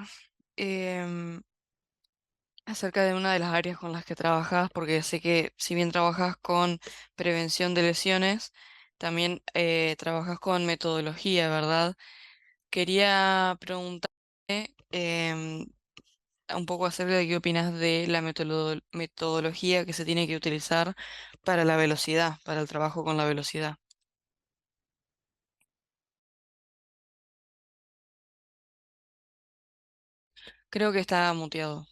acerca de una de las áreas con las que trabajas, porque sé que si bien trabajas con prevención de lesiones, también trabajas con metodología, ¿verdad? Quería preguntarte un poco acerca de qué opinas de la metodología que se tiene que utilizar para la velocidad, para el trabajo con la velocidad. Creo que está muteado.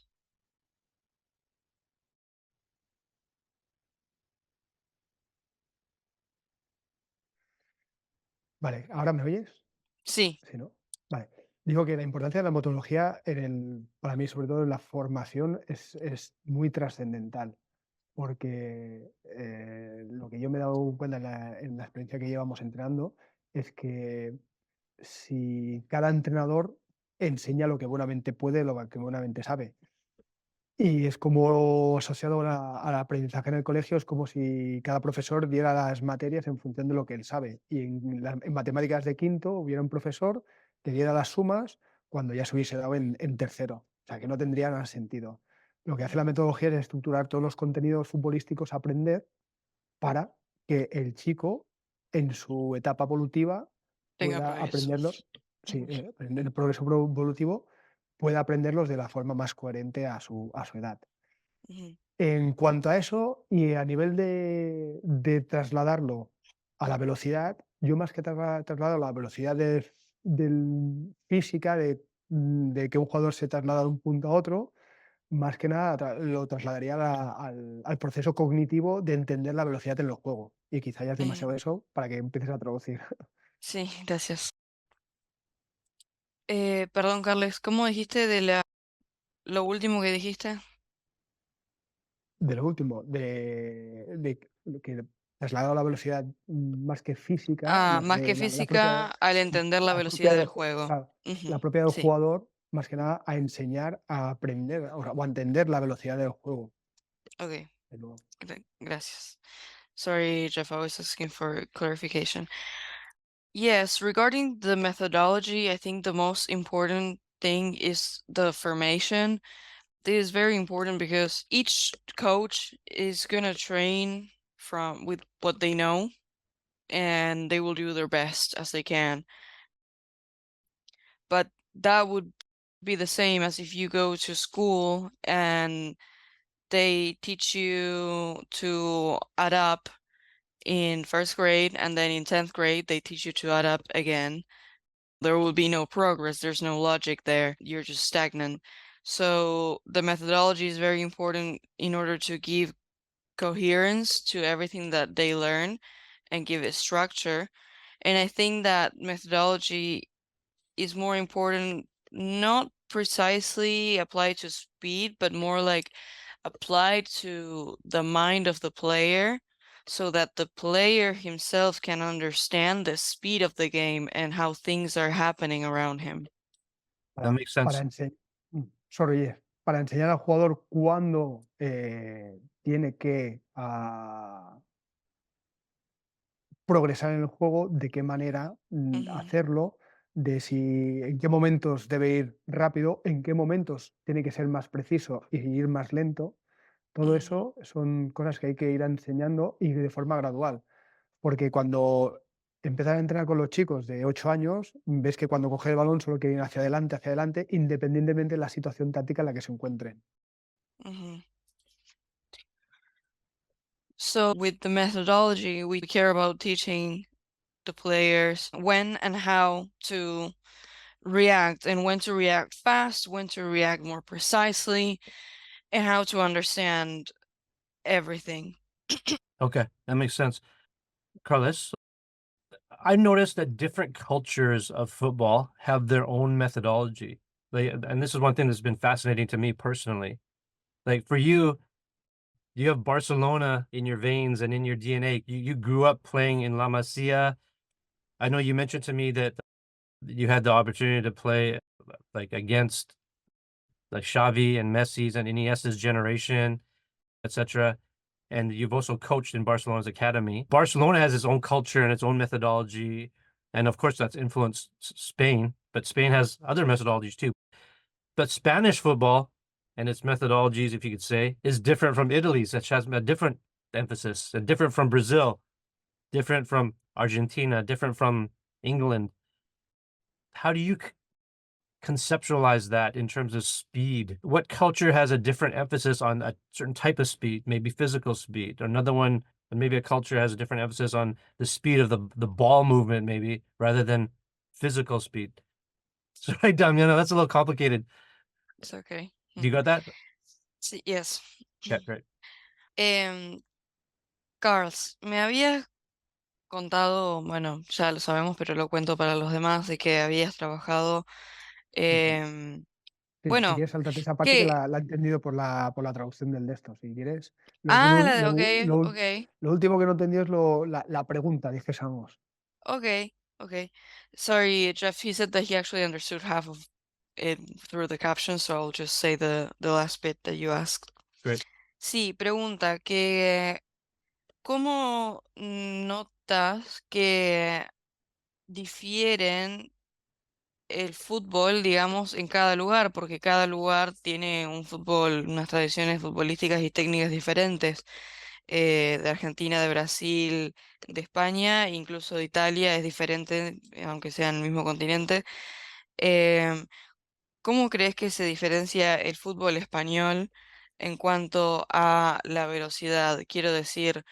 Vale, ¿ahora me oyes? Sí. Sí, ¿no? Vale. Digo que la importancia de la metodología para mí, sobre todo en la formación, es muy trascendental. Porque lo que yo me he dado cuenta en la experiencia que llevamos entrenando es que si cada entrenador enseña lo que buenamente puede, lo que buenamente sabe. Y es como asociado al aprendizaje en el colegio, es como si cada profesor diera las materias en función de lo que él sabe. Y en matemáticas de quinto hubiera un profesor que diera las sumas cuando ya se hubiese dado en tercero. O sea, que no tendría nada sentido. Lo que hace la metodología es estructurar todos los contenidos futbolísticos a aprender para que el chico, en su etapa evolutiva, Tenga pueda progreso. aprenderlos. Sí, en el progreso evolutivo pueda aprenderlos de la forma más coherente a su edad. En cuanto a eso, y a nivel de trasladarlo a la velocidad, yo más que traslado a la velocidad física, de que un jugador se traslada de un punto a otro, más que nada lo trasladaría al proceso cognitivo de entender la velocidad en el juego. Y quizá ya es demasiado eso para que empieces a traducir. Sí, gracias. Perdón, Carles, ¿cómo dijiste lo último que dijiste? De lo último, de que trasladado a la velocidad más que física, Más que física, al entender la velocidad del juego. La propia del Sí. jugador, más que nada, a enseñar a aprender o a entender la velocidad del juego. Ok. Gracias. Sorry, Jeff, I was asking for clarification. Yes, regarding the methodology, I think the most important thing is the formation. This is very important because each coach is gonna train with what they know, and they will do their best as they can. But that would be the same as if you go to school and they teach you to add up in first grade, and then in 10th grade they teach you to add up again. There will be no progress, there's no logic there, you're just stagnant. So the methodology is very important in order to give coherence to everything that they learn and give it structure. And I think that methodology is more important, not precisely applied to speed, but more like applied to the mind of the player, so that the player himself can understand the speed of the game and how things are happening around him. That makes sense. Sorry, para enseñar al jugador cuándo tiene que progresar en el juego, de qué manera hacerlo, de si en qué momentos debe ir rápido, en qué momentos tiene que ser más preciso y ir más lento. Todo eso son cosas que hay que ir enseñando y de forma gradual. Porque cuando empiezas a entrenar con los chicos de 8 años, ves que cuando coge el balón solo quieren ir hacia adelante, independientemente de la situación táctica en la que se encuentren. So with the methodology, we care about teaching the players when and how to react, and when to react fast, when to react more precisely, and how to understand everything. Okay, that makes sense. Carlos, I noticed that different cultures of football have their own methodology. And this is one thing that's been fascinating to me personally. Like for you have Barcelona in your veins and in your DNA. You grew up playing in La Masia. I know you mentioned to me that you had the opportunity to play like against like Xavi and Messi's and Iniesta's generation, etc. And you've also coached in Barcelona's academy. Barcelona has its own culture and its own methodology, and of course that's influenced Spain, but Spain has other methodologies too. But Spanish football and its methodologies, if you could say, is different from Italy's, which has a different emphasis, and different from Brazil, different from Argentina, different from England. How do you conceptualize that in terms of speed? What culture has a different emphasis on a certain type of speed, maybe physical speed? Another one, maybe a culture has a different emphasis on the speed of the ball movement, maybe rather than physical speed. Sorry, Damiano, that's a little complicated. It's okay. You got that? Yes. Okay, great. Carls, me habías contado, bueno, ya lo sabemos, pero lo cuento para los demás, de que habías trabajado, Si bueno, quieres, saltate esa parte que ¿qué? la he entendido por la traducción del de esto. Si quieres. Okay. Lo último que no entendí es la pregunta, dijésemos. Okay. Sorry, Jeff, he said that he actually understood half of it through the caption, so I'll just say the last bit that you asked. Great. Sí, pregunta que ¿cómo notas que difieren el fútbol, digamos, en cada lugar? Porque cada lugar tiene un fútbol, unas tradiciones futbolísticas y técnicas diferentes. De Argentina, de Brasil, de España, incluso de Italia es diferente, aunque sea en el mismo continente. Em, ¿Cómo crees que se diferencia el fútbol español en cuanto a la velocidad? Quiero decir,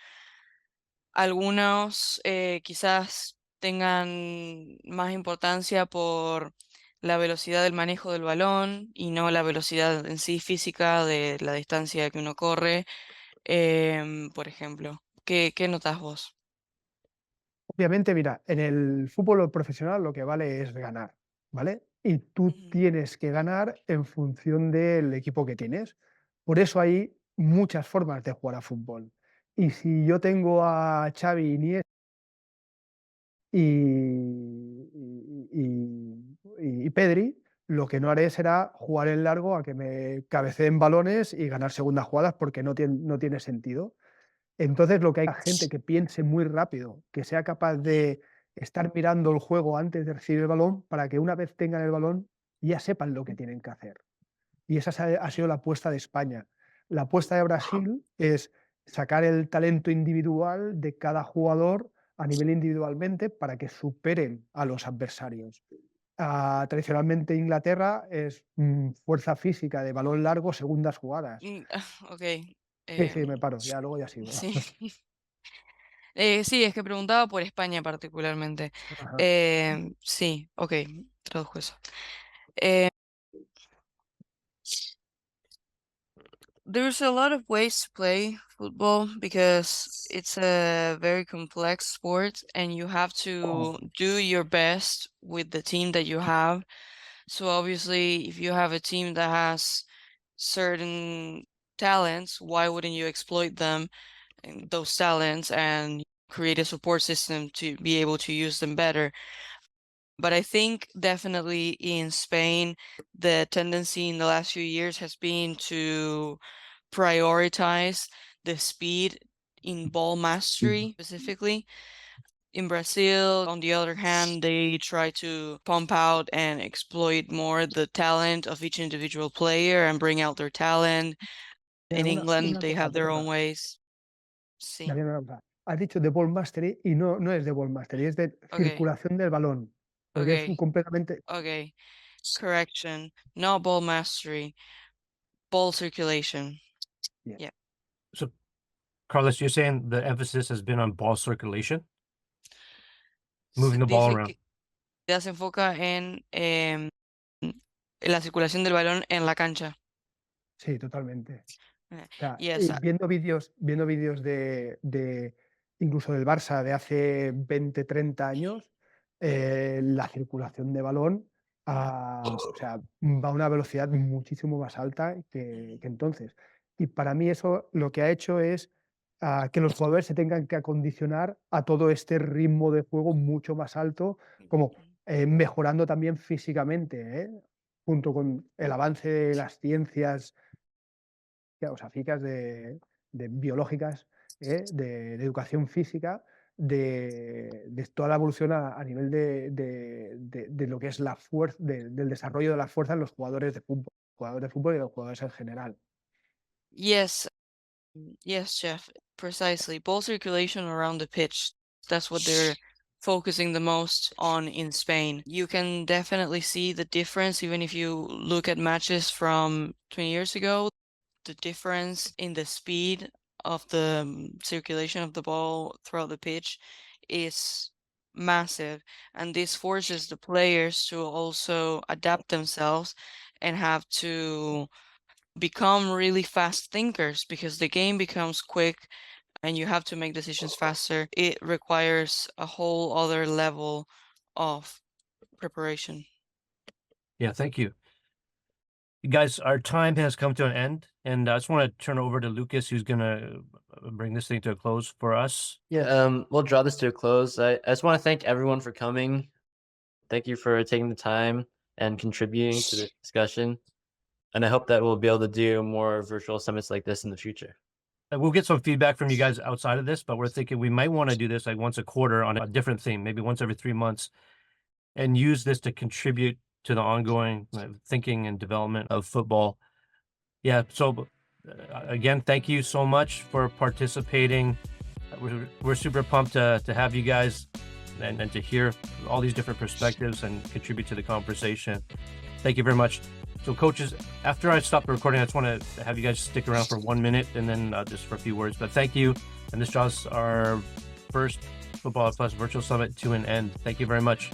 algunos quizás tengan más importancia por la velocidad del manejo del balón y no la velocidad en sí física de la distancia que uno corre, por ejemplo. ¿Qué notas vos? Obviamente, mira, en el fútbol profesional lo que vale es ganar, ¿vale? Y tú tienes que ganar en función del equipo que tienes. Por eso hay muchas formas de jugar a fútbol. Y si yo tengo a Xavi, Iniesta y Pedri, lo que no haré será jugar en largo a que me cabeceen balones y ganar segundas jugadas porque no tiene sentido. Entonces, lo que hay es gente que piense muy rápido, que sea capaz de estar mirando el juego antes de recibir el balón para que una vez tengan el balón ya sepan lo que tienen que hacer. Y esa ha sido la apuesta de España. La apuesta de Brasil es sacar el talento individual de cada jugador a nivel individualmente para que superen a los adversarios. Tradicionalmente Inglaterra es fuerza física de balón largo, segundas jugadas. Ok. Sí, me paro, ya luego ya sigo. Sí. Sí, es que preguntaba por España particularmente. Sí, ok, traduzco eso. There's a lot of ways to play football because it's a very complex sport and you have to do your best with the team that you have. So obviously, if you have a team that has certain talents, why wouldn't you exploit them, and those talents, and create a support system to be able to use them better? But I think definitely in Spain, the tendency in the last few years has been to prioritize the speed in ball mastery specifically. In Brazil, on the other hand, they try to pump out and exploit more the talent of each individual player and bring out their talent. In England, they have their own ways. Sí. David, una cosa. Has dicho de ball mastery y no es de ball mastery, es de Okay. circulación del balón. Porque es Okay. completamente. Okay. Correction. Not ball mastery. Ball circulation. Yeah. So, Carlos, you're saying the emphasis has been on ball circulation? Moving the ball Dice around. que ya se enfoca en la circulación del balón en la cancha. Sí, totalmente. O sea, Yes. viendo vídeos de incluso del Barça de hace 20, 30 años, la circulación de balón o sea, va a una velocidad muchísimo más alta que entonces. Y para mí eso lo que ha hecho es que los jugadores se tengan que acondicionar a todo este ritmo de juego mucho más alto, como mejorando también físicamente, junto con el avance de las ciencias o sea, físicas de biológicas, de educación física, de toda la evolución a nivel de lo que es la fuerza, del desarrollo de la fuerza en los jugadores de fútbol y los jugadores en general. Yes. Yes, Jeff, precisely. Ball circulation around the pitch. That's what they're focusing the most on in Spain. You can definitely see the difference even if you look at matches from 20 years ago. The difference in the speed of the circulation of the ball throughout the pitch is massive, and this forces the players to also adapt themselves and have to become really fast thinkers because the game becomes quick and you have to make decisions faster. It requires a whole other level of preparation. Yeah, thank you. You guys, our time has come to an end, and I just want to turn over to Lucas, who's going to bring this thing to a close for us. Yeah, we'll draw this to a close. I just want to thank everyone for coming. Thank you for taking the time and contributing to the discussion. And I hope that we'll be able to do more virtual summits like this in the future. We'll get some feedback from you guys outside of this, but we're thinking we might want to do this like once a quarter on a different theme, maybe once every 3 months, and use this to contribute to the ongoing thinking and development of football. Yeah, so again, thank you so much for participating. We're super pumped to have you guys and to hear all these different perspectives and contribute to the conversation. Thank you very much. So coaches, after I stop the recording, I just want to have you guys stick around for 1 minute and then just for a few words. But thank you. And this draws our first Football Plus Virtual Summit to an end. Thank you very much.